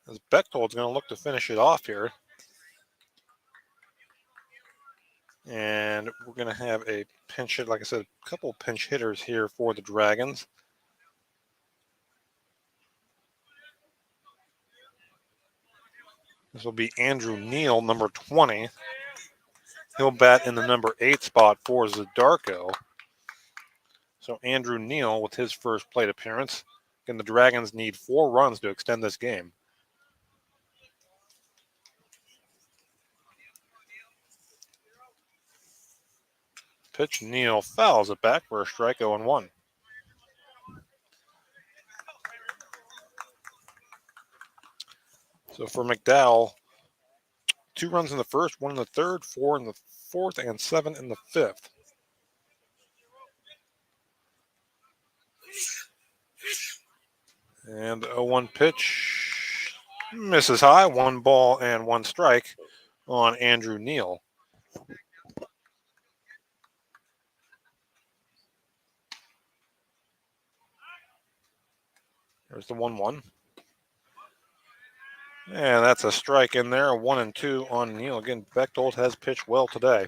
As Bechtold's going to look to finish it off here. And we're going to have a pinch hit, like I said, a couple pinch hitters here for the Dragons. This will be Andrew Neal, number 20. He'll bat in the number 8 spot for Zadarko. So Andrew Neal with his first plate appearance. Again, the Dragons need 4 runs to extend this game. Pitch, Neal fouls it back for a strike, 0-1. So for McDowell, 2 runs in the first, 1 in the third, 4 in the fourth, and 7 in the fifth. And 0-1 pitch misses high, 1 ball and 1 strike on Andrew Neal. There's the 1-1. And that's a strike in there, 1-2 on Neal. Again, Bechtold has pitched well today.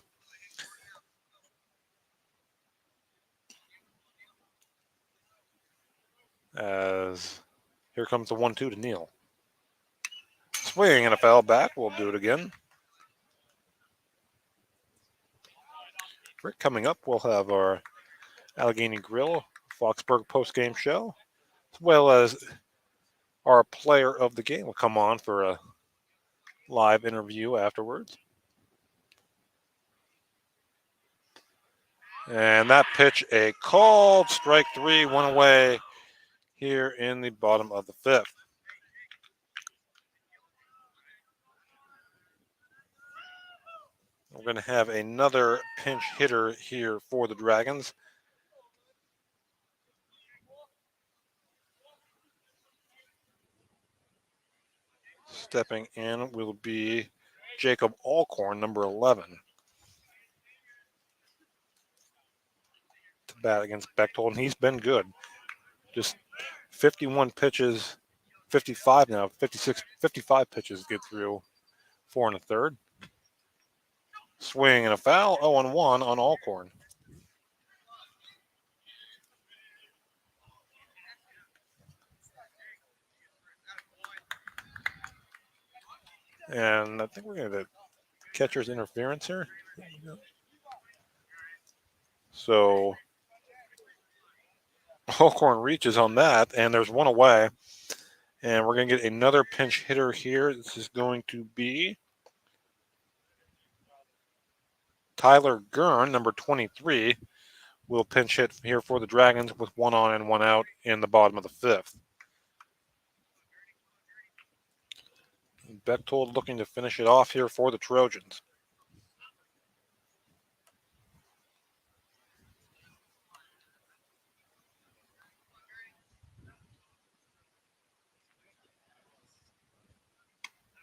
As here comes the 1-2 to Neal. Swinging and a foul back. We'll do it again. Coming up, we'll have our Allegheny Grill Foxburg post-game show, as well as our player of the game will come on for a live interview afterwards. And that pitch, a called strike 3, 1 away here in the bottom of the 5th. We're going to have another pinch hitter here for the Dragons. Stepping in will be Jacob Alcorn, number 11. To bat against Bechtold, and he's been good. Just 51 pitches, 55 now, 55 pitches get through 4 1/3. Swing and a foul, 0-1 on Alcorn. And I think we're going to have a catcher's interference here. So Alcorn reaches on that, and there's 1 away. And we're going to get another pinch hitter here. This is going to be Tyler Gurn, number 23, will pinch hit here for the Dragons with 1 on and 1 out in the bottom of the 5th. Bechtold looking to finish it off here for the Trojans.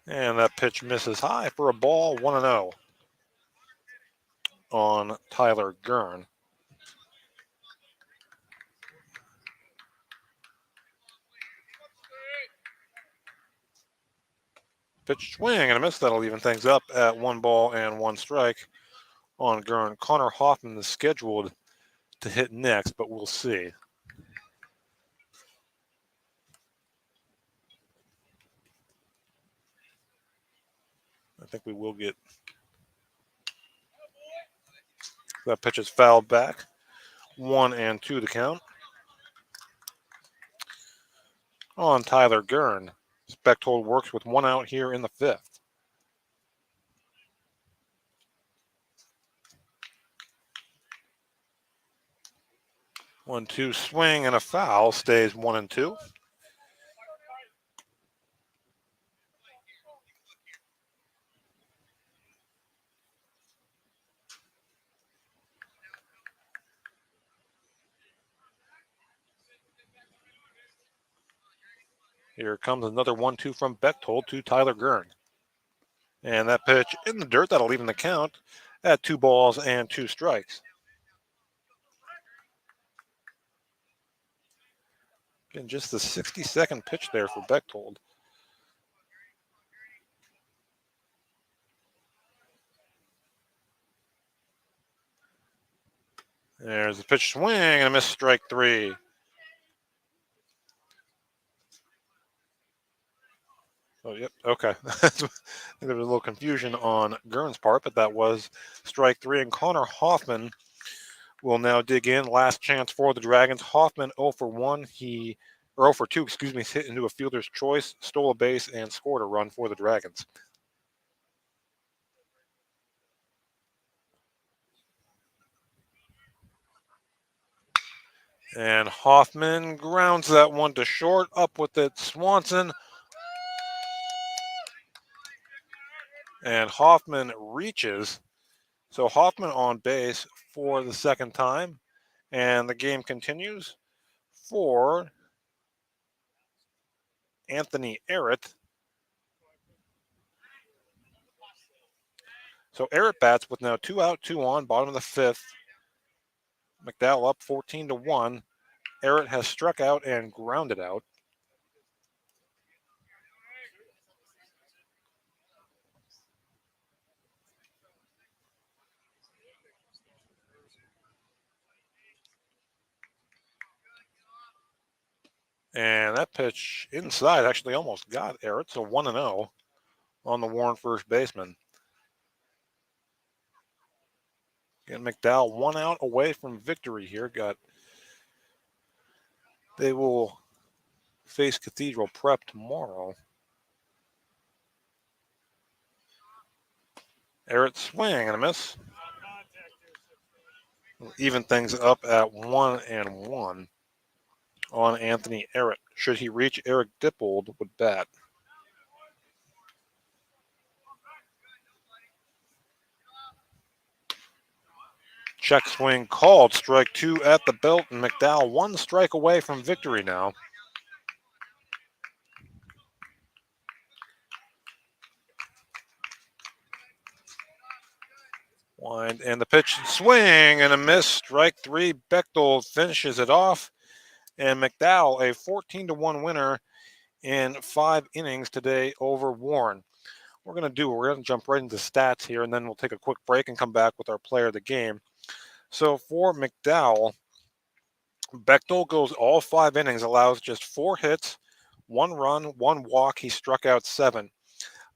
And that pitch misses high for a ball, 1-0 on Tyler Gurn. Pitch swing and a miss. That'll even things up at 1 ball and 1 strike on Gurn. Connor Hoffman is scheduled to hit next, but we'll see. think we will get that pitch is fouled back. 1-2 the count. On Tyler Gurn. Bechtold works with 1 out here in the 5th. One-two swing and a foul, stays 1-2. Here comes another 1-2 from Bechtold to Tyler Gurn. And that pitch in the dirt, that'll even the count at 2 balls and 2 strikes. Again, just the 62nd pitch there for Bechtold. There's a pitch swing and a missed, strike 3. Oh, yep. Okay. I think there was a little confusion on Gurn's part, but that was strike 3. And Connor Hoffman will now dig in. Last chance for the Dragons. Hoffman 0 for 1. 0 for 2, excuse me, hit into a fielder's choice, stole a base, and scored a run for the Dragons. And Hoffman grounds that one to short. Up with it, Swanson. And Hoffman reaches. So Hoffman on base for the 2nd time. And the game continues for Anthony Errett. So Errett bats with now 2 out, 2 on, bottom of the 5th. McDowell up 14-1. Errett has struck out and grounded out. And that pitch inside actually almost got Errett, so 1-0 on the Warren first baseman. Again, McDowell 1 out away from victory here. They will face Cathedral Prep tomorrow. Errett swing and a miss. Even things up at 1-1 on Anthony Errett. Should he reach, Eric Dippold would bat. Check swing called, strike 2 at the belt, and McDowell 1 strike away from victory now. Wind and the pitch, swing and a miss, strike 3. Bechtold finishes it off, and McDowell a 14-1 winner in 5 innings today over Warren. We're going to jump right into stats here, and then we'll take a quick break and come back with our player of the game. So for McDowell, Bechtold goes all 5 innings, allows just 4 hits, 1 run, 1 walk. He struck out 7.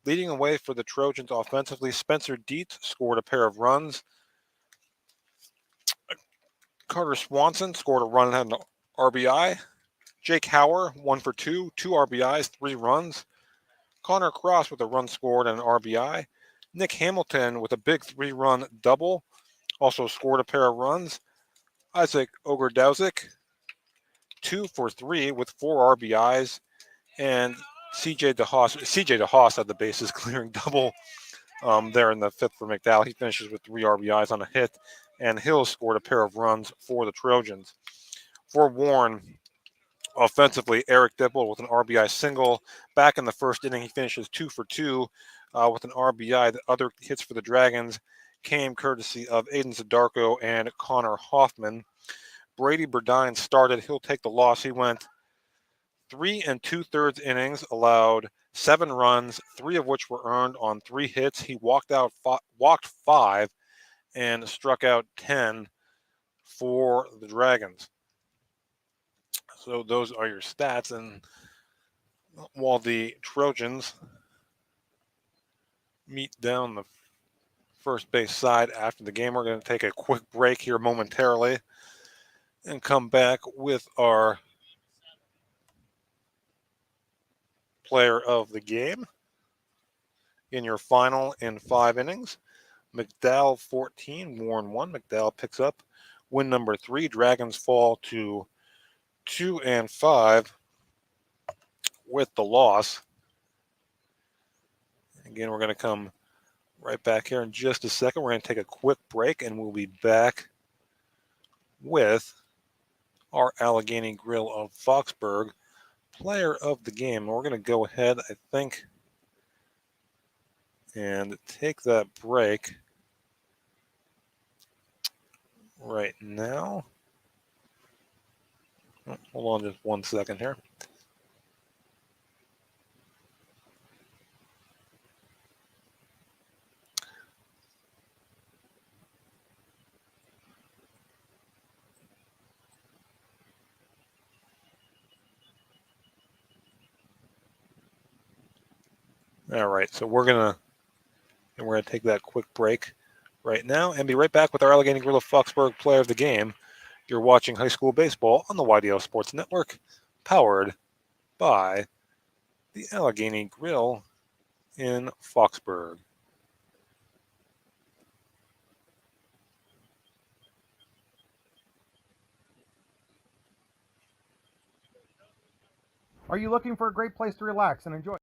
Leading away for the Trojans offensively, Spencer Dietz scored a pair of runs. Carter Swanson scored a run and had an RBI. Jake Hauer, 1 for 2, 2 RBIs, 3 runs. Connor Cross with a run scored and an RBI. Nick Hamilton with a big 3-run double, also scored a pair of runs. Isaac Ogrodowzik, 2 for 3 with 4 RBIs. And CJ DeHaas had the bases clearing double there in the 5th for McDowell. He finishes with 3 RBIs on a hit, and Hill scored a pair of runs for the Trojans. For Warren, offensively, Eric Dippold with an RBI single. Back in the 1st inning, he finishes 2 for 2 with an RBI. The other hits for the Dragons came courtesy of Aiden Zadarko and Connor Hoffman. Brady Burdine started. He'll take the loss. He went 3 2/3 innings, allowed 7 runs, 3 of which were earned on 3 hits. He walked 5 and struck out 10 for the Dragons. So those are your stats. And while the Trojans meet down the first base side after the game. We're going to take a quick break here momentarily and come back with our player of the game in your final in 5 innings. McDowell 14, Warren 1. McDowell picks up win number 3. Dragons fall to 2-5 with the loss. Again, we're going to come right back here in just a second. We're going to take a quick break, and we'll be back with our Allegheny Grill of Foxburg player of the game. We're going to go ahead, I think, and take that break right now. Hold on just 1 second here. All right, so we're gonna take that quick break right now and be right back with our Allegheny Grill of Foxburg player of the game. You're watching high school baseball on the YDL Sports Network, powered by the Allegheny Grill in Foxburg. Are you looking for a great place to relax and enjoy?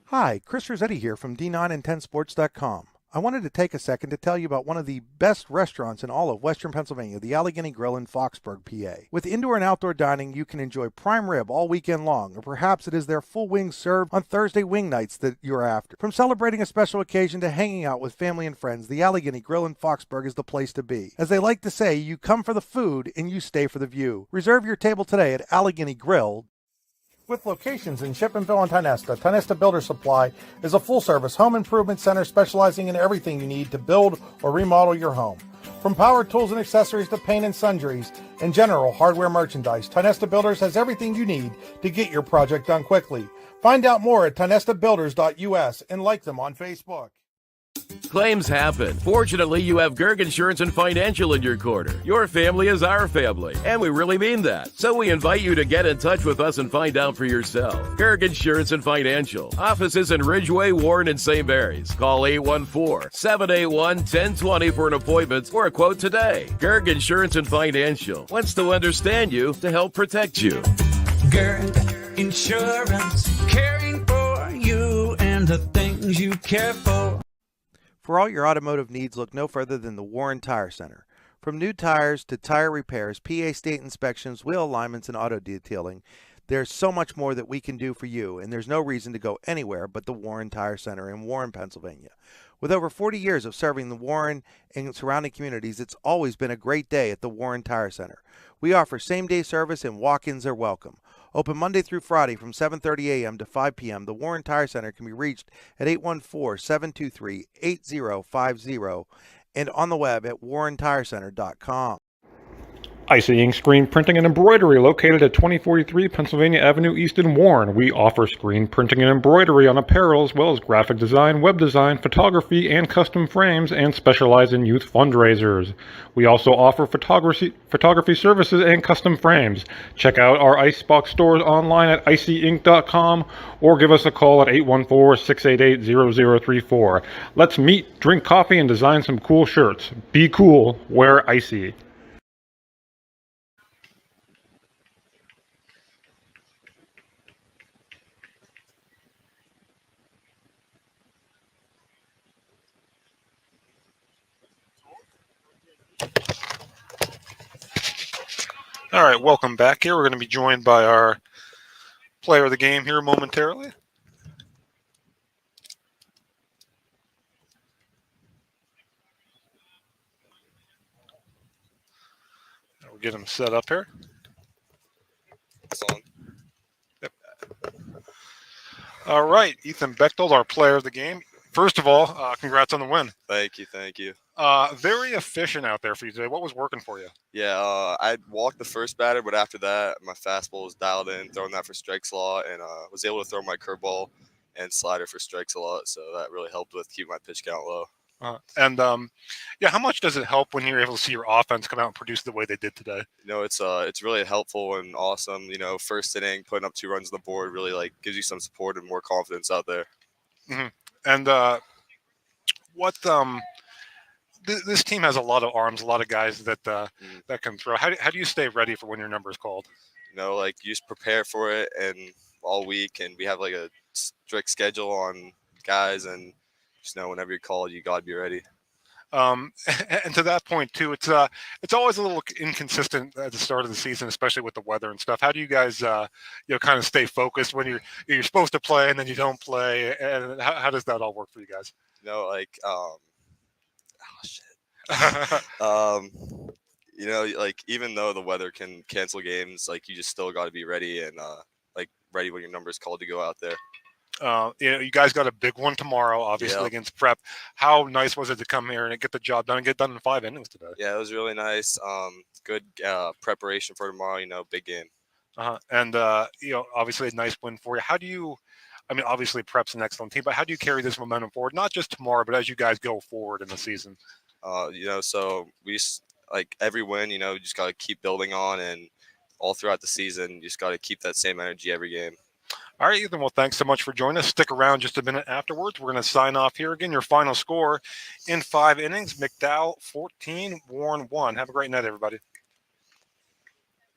Hi, Chris Rossetti here from D9and10sports.com. I wanted to take a second to tell you about one of the best restaurants in all of Western Pennsylvania, the Allegheny Grill in Foxburg, PA. With indoor and outdoor dining, you can enjoy prime rib all weekend long, or perhaps it is their full wings served on Thursday wing nights that you're after. From celebrating a special occasion to hanging out with family and friends, the Allegheny Grill in Foxburg is the place to be. As they like to say, you come for the food and you stay for the view. Reserve your table today at Allegheny Grill. With locations in Shippenville and Tionesta, Tionesta Builder Supply is a full-service home improvement center specializing in everything you need to build or remodel your home. From power tools and accessories to paint and sundries and general hardware merchandise, Tionesta Builders has everything you need to get your project done quickly. Find out more at tionestabuilders.us and like them on Facebook. Claims happen. Fortunately, you have Gerg Insurance and Financial in your corner. Your family is our family, and we really mean that. So we invite you to get in touch with us and find out for yourself. Gerg Insurance and Financial. Offices in Ridgeway, Warren, and St. Mary's. Call 814-781-1020 for an appointment or a quote today. Gerg Insurance and Financial wants to understand you to help protect you. Gerg Insurance, caring for you and the things you care for. For all your automotive needs, look no further than the Warren Tire Center. From new tires to tire repairs, PA state inspections, wheel alignments, and auto detailing, there's so much more that we can do for you, and there's no reason to go anywhere but the Warren Tire Center in Warren, Pennsylvania. With over 40 years of serving the Warren and surrounding communities, it's always been a great day at the Warren Tire Center. We offer same-day service and walk-ins are welcome. Open Monday through Friday from 7:30 a.m. to 5 p.m., the Warren Tire Center can be reached at 814-723-8050 and on the web at warrentirecenter.com. Icy Ink Screen Printing and Embroidery, located at 2043 Pennsylvania Avenue East in Warren. We offer screen printing and embroidery on apparel as well as graphic design, web design, photography, and custom frames, and specialize in youth fundraisers. We also offer photography services and custom frames. Check out our Icebox stores online at icyink.com or give us a call at 814-688-0034. Let's meet, drink coffee, and design some cool shirts. Be cool, wear Icy. All right, welcome back here. We're going to be joined by our player of the game here momentarily. We'll get him set up here. Yep. All right, Ethan Bechtold, our player of the game. First of all, congrats on the win. Thank you. Very efficient out there for you today. What was working for you? Yeah, I walked the first batter, but after that, my fastball was dialed in, throwing that for strikes a lot, and was able to throw my curveball and slider for strikes a lot. So that really helped with keeping my pitch count low. And yeah, how much does it help when you're able to see your offense come out and produce the way they did today? It's really helpful and awesome. First inning, putting up 2 runs on the board really gives you some support and more confidence out there. Mm-hmm. And what this team has a lot of arms, a lot of guys that that can throw. How do you stay ready for when your number is called? You just prepare for it and all week, and we have a strict schedule on guys, and just know whenever you're called, you gotta be ready. And to that point too, it's always a little inconsistent at the start of the season, especially with the weather and stuff. How do you guys kind of stay focused when you're supposed to play and then you don't play, and how does that all work for you guys? Oh shit. Even though the weather can cancel games, you just still got to be ready and ready when your number is called to go out there. You guys got a big one tomorrow, obviously against Prep. How nice was it to come here and get the job done and get done in 5 innings today? Yeah, it was really nice. Good preparation for tomorrow. Big game. And obviously a nice win for you. How do you? I mean, obviously Prep's an excellent team, but how do you carry this momentum forward? Not just tomorrow, but as you guys go forward in the season. So we every win. You just got to keep building on, and all throughout the season, you just got to keep that same energy every game. All right, Ethan. Well, thanks so much for joining us. Stick around just a minute afterwards. We're going to sign off here again. Your final score in 5 innings: McDowell 14, Warren 1. Have a great night, everybody.